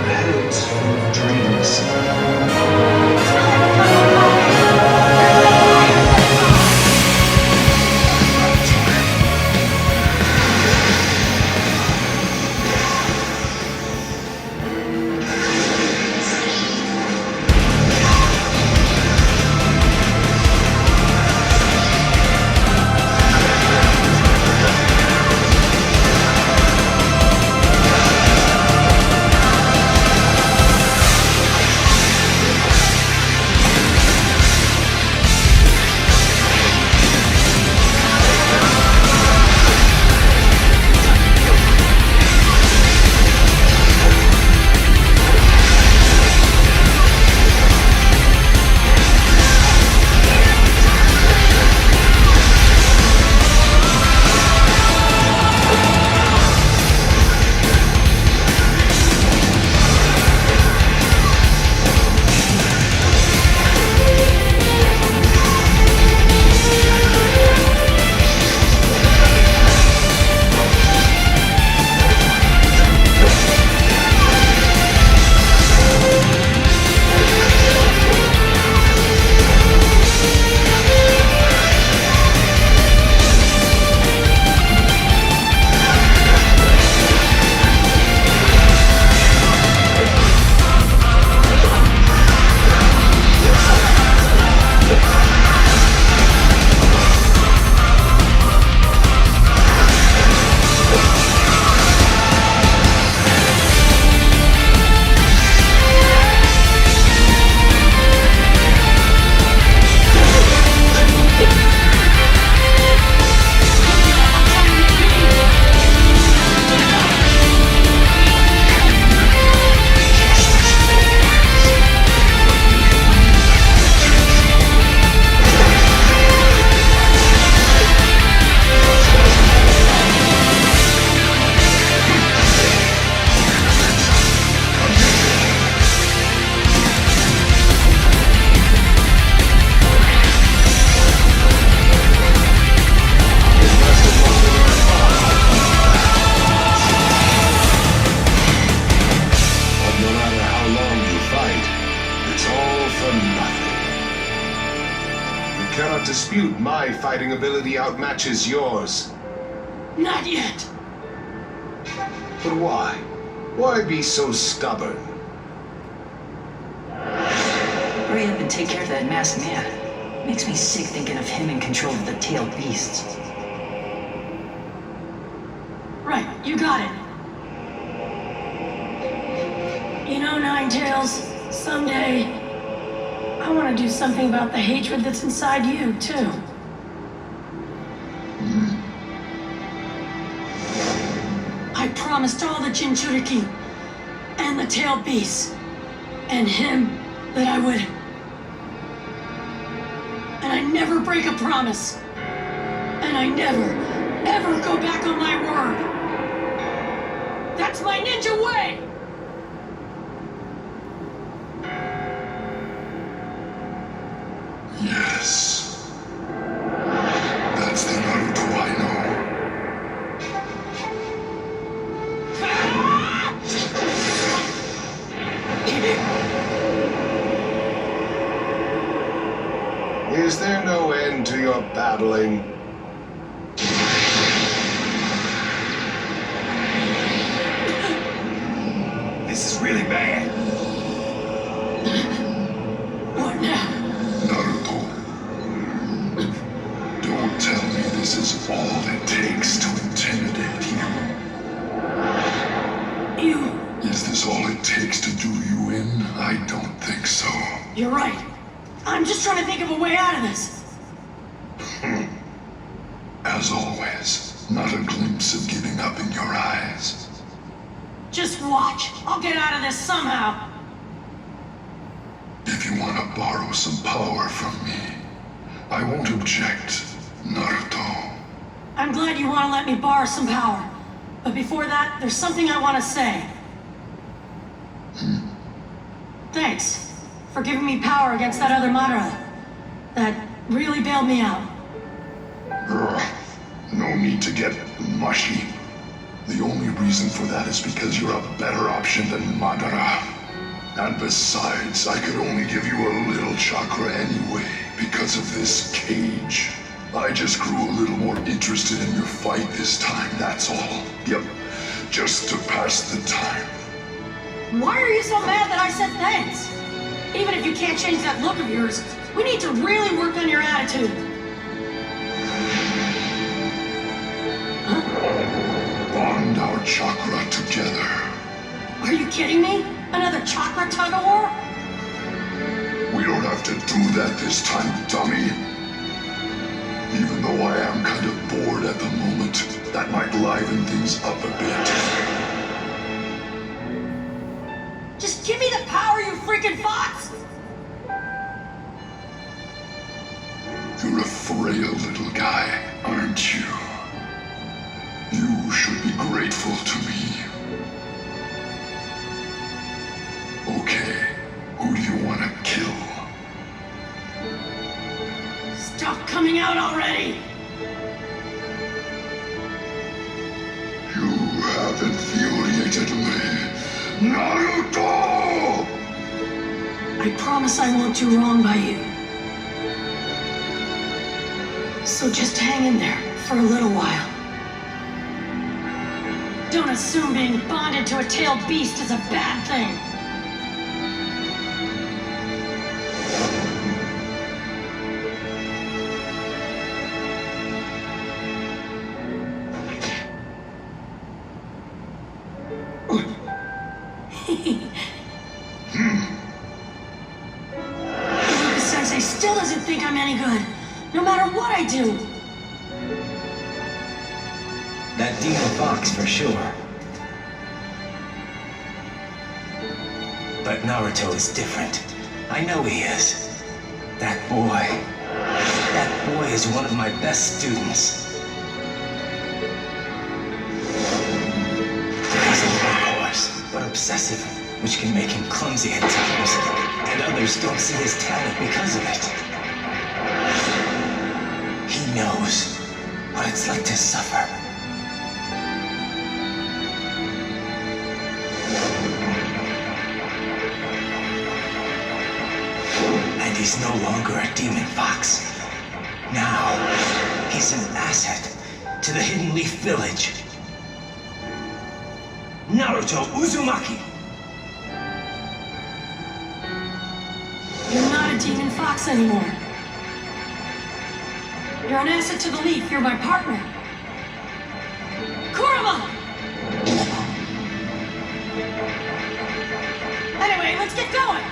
heads full of dreams. Dispute my fighting ability outmatches yours. Not yet. But why? Why be so stubborn? Hurry up and take care of that masked man. Makes me sick thinking of him in control of the tailed beasts. Right, you got it. You know, Ninetails, someday I want to do something about the hatred that's inside you, too. I promised all the Jinchuriki and the tailed beasts and him that I would. And I never break a promise. And I never, ever go back on my word. That's my ninja way! Yes. That's the Naruto I know. Is there no end to your battling? This is really bad. What now? Naruto, don't tell me this is all it takes to intimidate you. You... Is this all it takes to do you in? I don't think so. You're right. I'm just trying to think of a way out of this. As always, not a glimpse of giving up in your eyes. Just watch. I'll get out of this somehow. If you want to borrow some power from me, I won't object, Naruto. I'm glad you want to let me borrow some power. But before that, there's something I want to say. Thanks for giving me power against that other Madara. That really bailed me out. No need to get mushy. The only reason for that is because you're a better option than Madara. And besides, I could only give you a little chakra anyway, because of this cage. I just grew a little more interested in your fight this time, that's all. Yep, just to pass the time. Why are you so mad that I said thanks? Even if you can't change that look of yours, we need to really work on your attitude. Bond our chakra together. Are you kidding me? Another chakra tug-of-war? We don't have to do that this time, dummy. Even though I am kind of bored at the moment, that might liven things up a bit. Just give me the power, you freaking fox! You're a frail little guy, aren't you? You should be grateful to me. Okay, who do you want to kill? Stop coming out already! You have infuriated me, Naruto! I promise I won't do wrong by you. So just hang in there for a little while. Don't assume being bonded to a tailed beast is a bad thing. Lucas-sensei still doesn't think I'm any good, no matter what I do. That demon fox for sure. But Naruto is different. I know he is. That boy is one of my best students. He's a workhorse, but obsessive, which can make him clumsy at times. And others don't see his talent because of it. He knows what it's like to suffer. And he's no longer a demon fox. Now, he's an asset to the Hidden Leaf Village. Naruto Uzumaki! You're not a demon fox anymore. You're an asset to the Leaf. You're my partner. Kurama! Anyway, let's get going!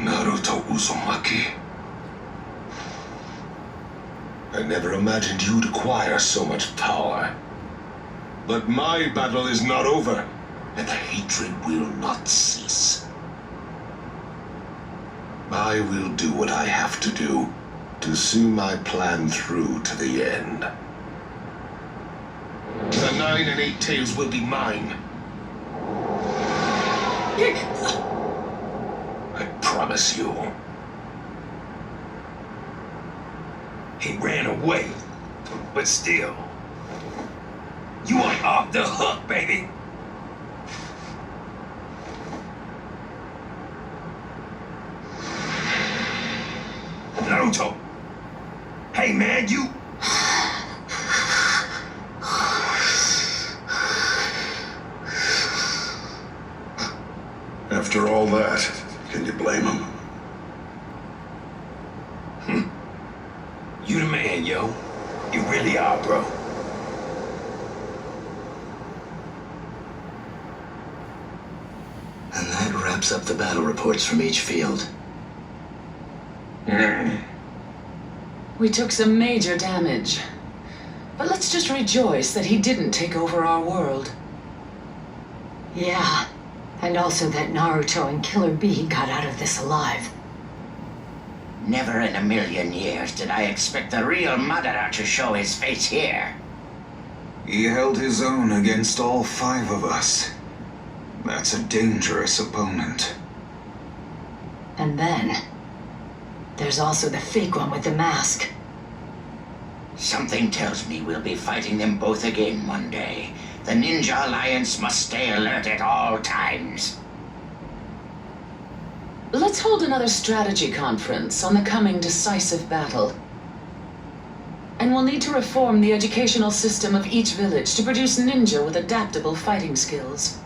Naruto Uzumaki. I never imagined you'd acquire so much power. But my battle is not over, and the hatred will not cease. I will do what I have to do to see my plan through to the end. The 9 and 8 tails will be mine. I promise you. He ran away, but still, you aren't off the hook, baby. Naruto. Hey, man, you... After all that, can you blame him? You the man, yo. You really are, bro. And that wraps up the battle reports from each field. We took some major damage. But let's just rejoice that he didn't take over our world. Yeah, and also that Naruto and Killer Bee got out of this alive. Never in a million years did I expect the real Madara to show his face here. He held his own against all 5 of us. That's a dangerous opponent. And then, there's also the fake one with the mask. Something tells me we'll be fighting them both again one day. The Ninja Alliance must stay alert at all times. Let's hold another strategy conference on the coming decisive battle. And we'll need to reform the educational system of each village to produce ninja with adaptable fighting skills.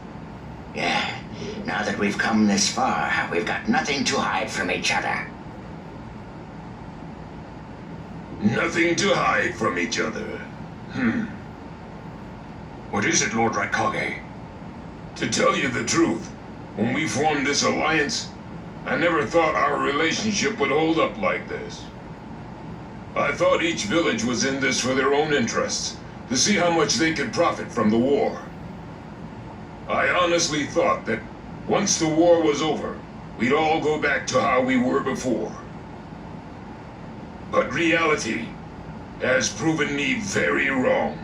Yeah, now that we've come this far, we've got nothing to hide from each other. Nothing to hide from each other. What is it, Lord Raikage? To tell you the truth, when we formed this alliance, I never thought our relationship would hold up like this. I thought each village was in this for their own interests, to see how much they could profit from the war. I honestly thought that once the war was over, we'd all go back to how we were before. But reality has proven me very wrong.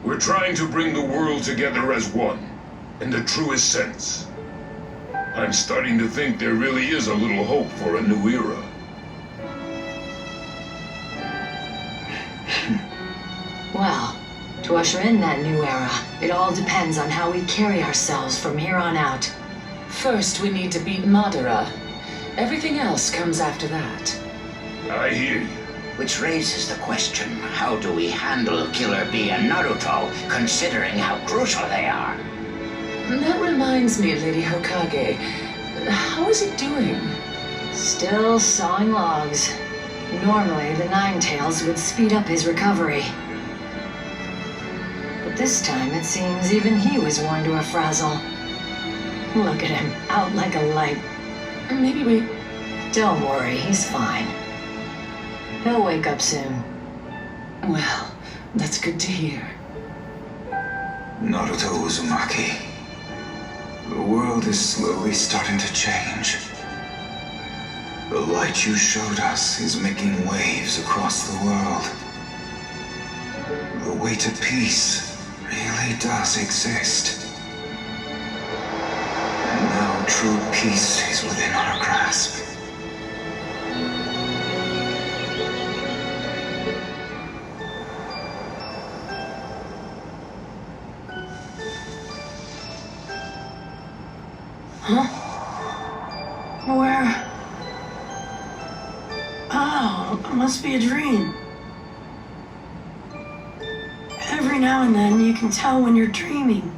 We're trying to bring the world together as one, in the truest sense. I'm starting to think there really is a little hope for a new era. Well, to usher in that new era, it all depends on how we carry ourselves from here on out. First, we need to beat Madara. Everything else comes after that. I hear you. Which raises the question, how do we handle Killer Bee and Naruto, considering how crucial they are? That reminds me, Lady Hokage. How is he doing? Still sawing logs. Normally, the Nine Tails would speed up his recovery. But this time, it seems even he was worn to a frazzle. Look at him, out like a light. Maybe we... Don't worry, he's fine. He'll wake up soon. Well, that's good to hear. Naruto Uzumaki. The world is slowly starting to change. The light you showed us is making waves across the world. The way to peace really does exist. And now true peace is within our grasp. Huh? Where? Oh, it must be a dream. Every now and then you can tell when you're dreaming.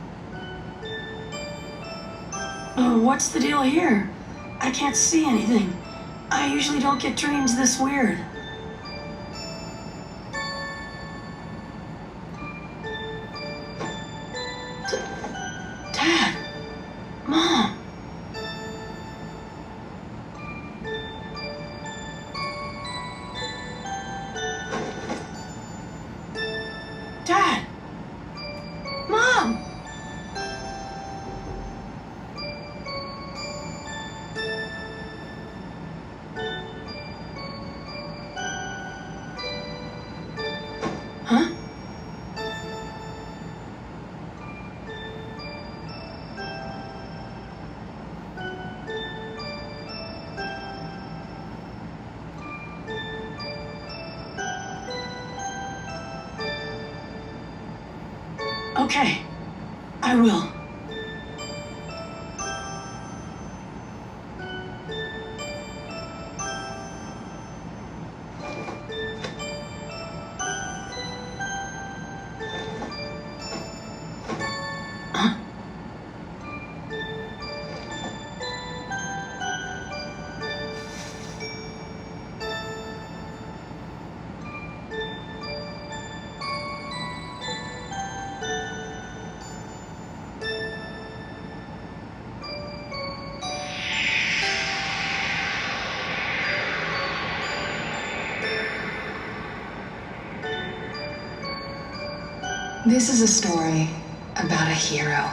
What's the deal here? I can't see anything. I usually don't get dreams this weird. Dad! Mom! Okay, I will. This is a story about a hero.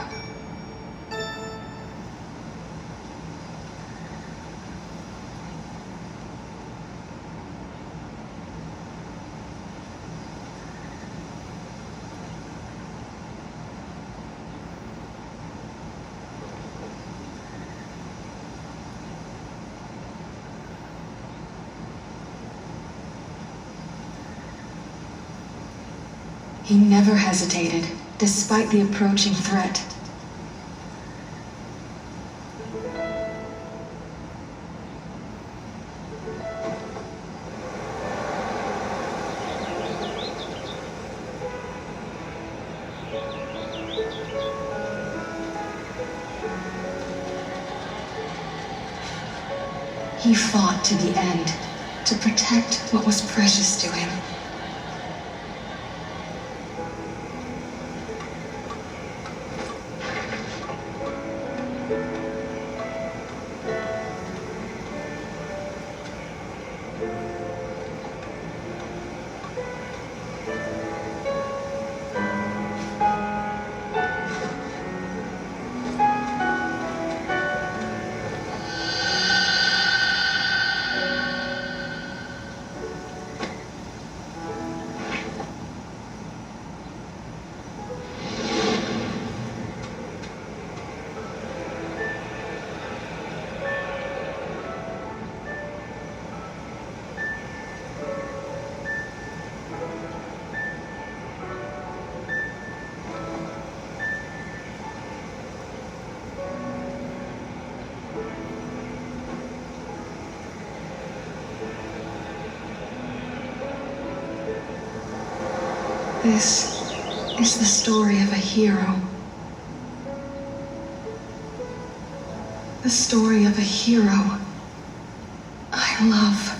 He never hesitated, despite the approaching threat. He fought to the end, to protect what was precious to him. This is the story of a hero. The story of a hero I love.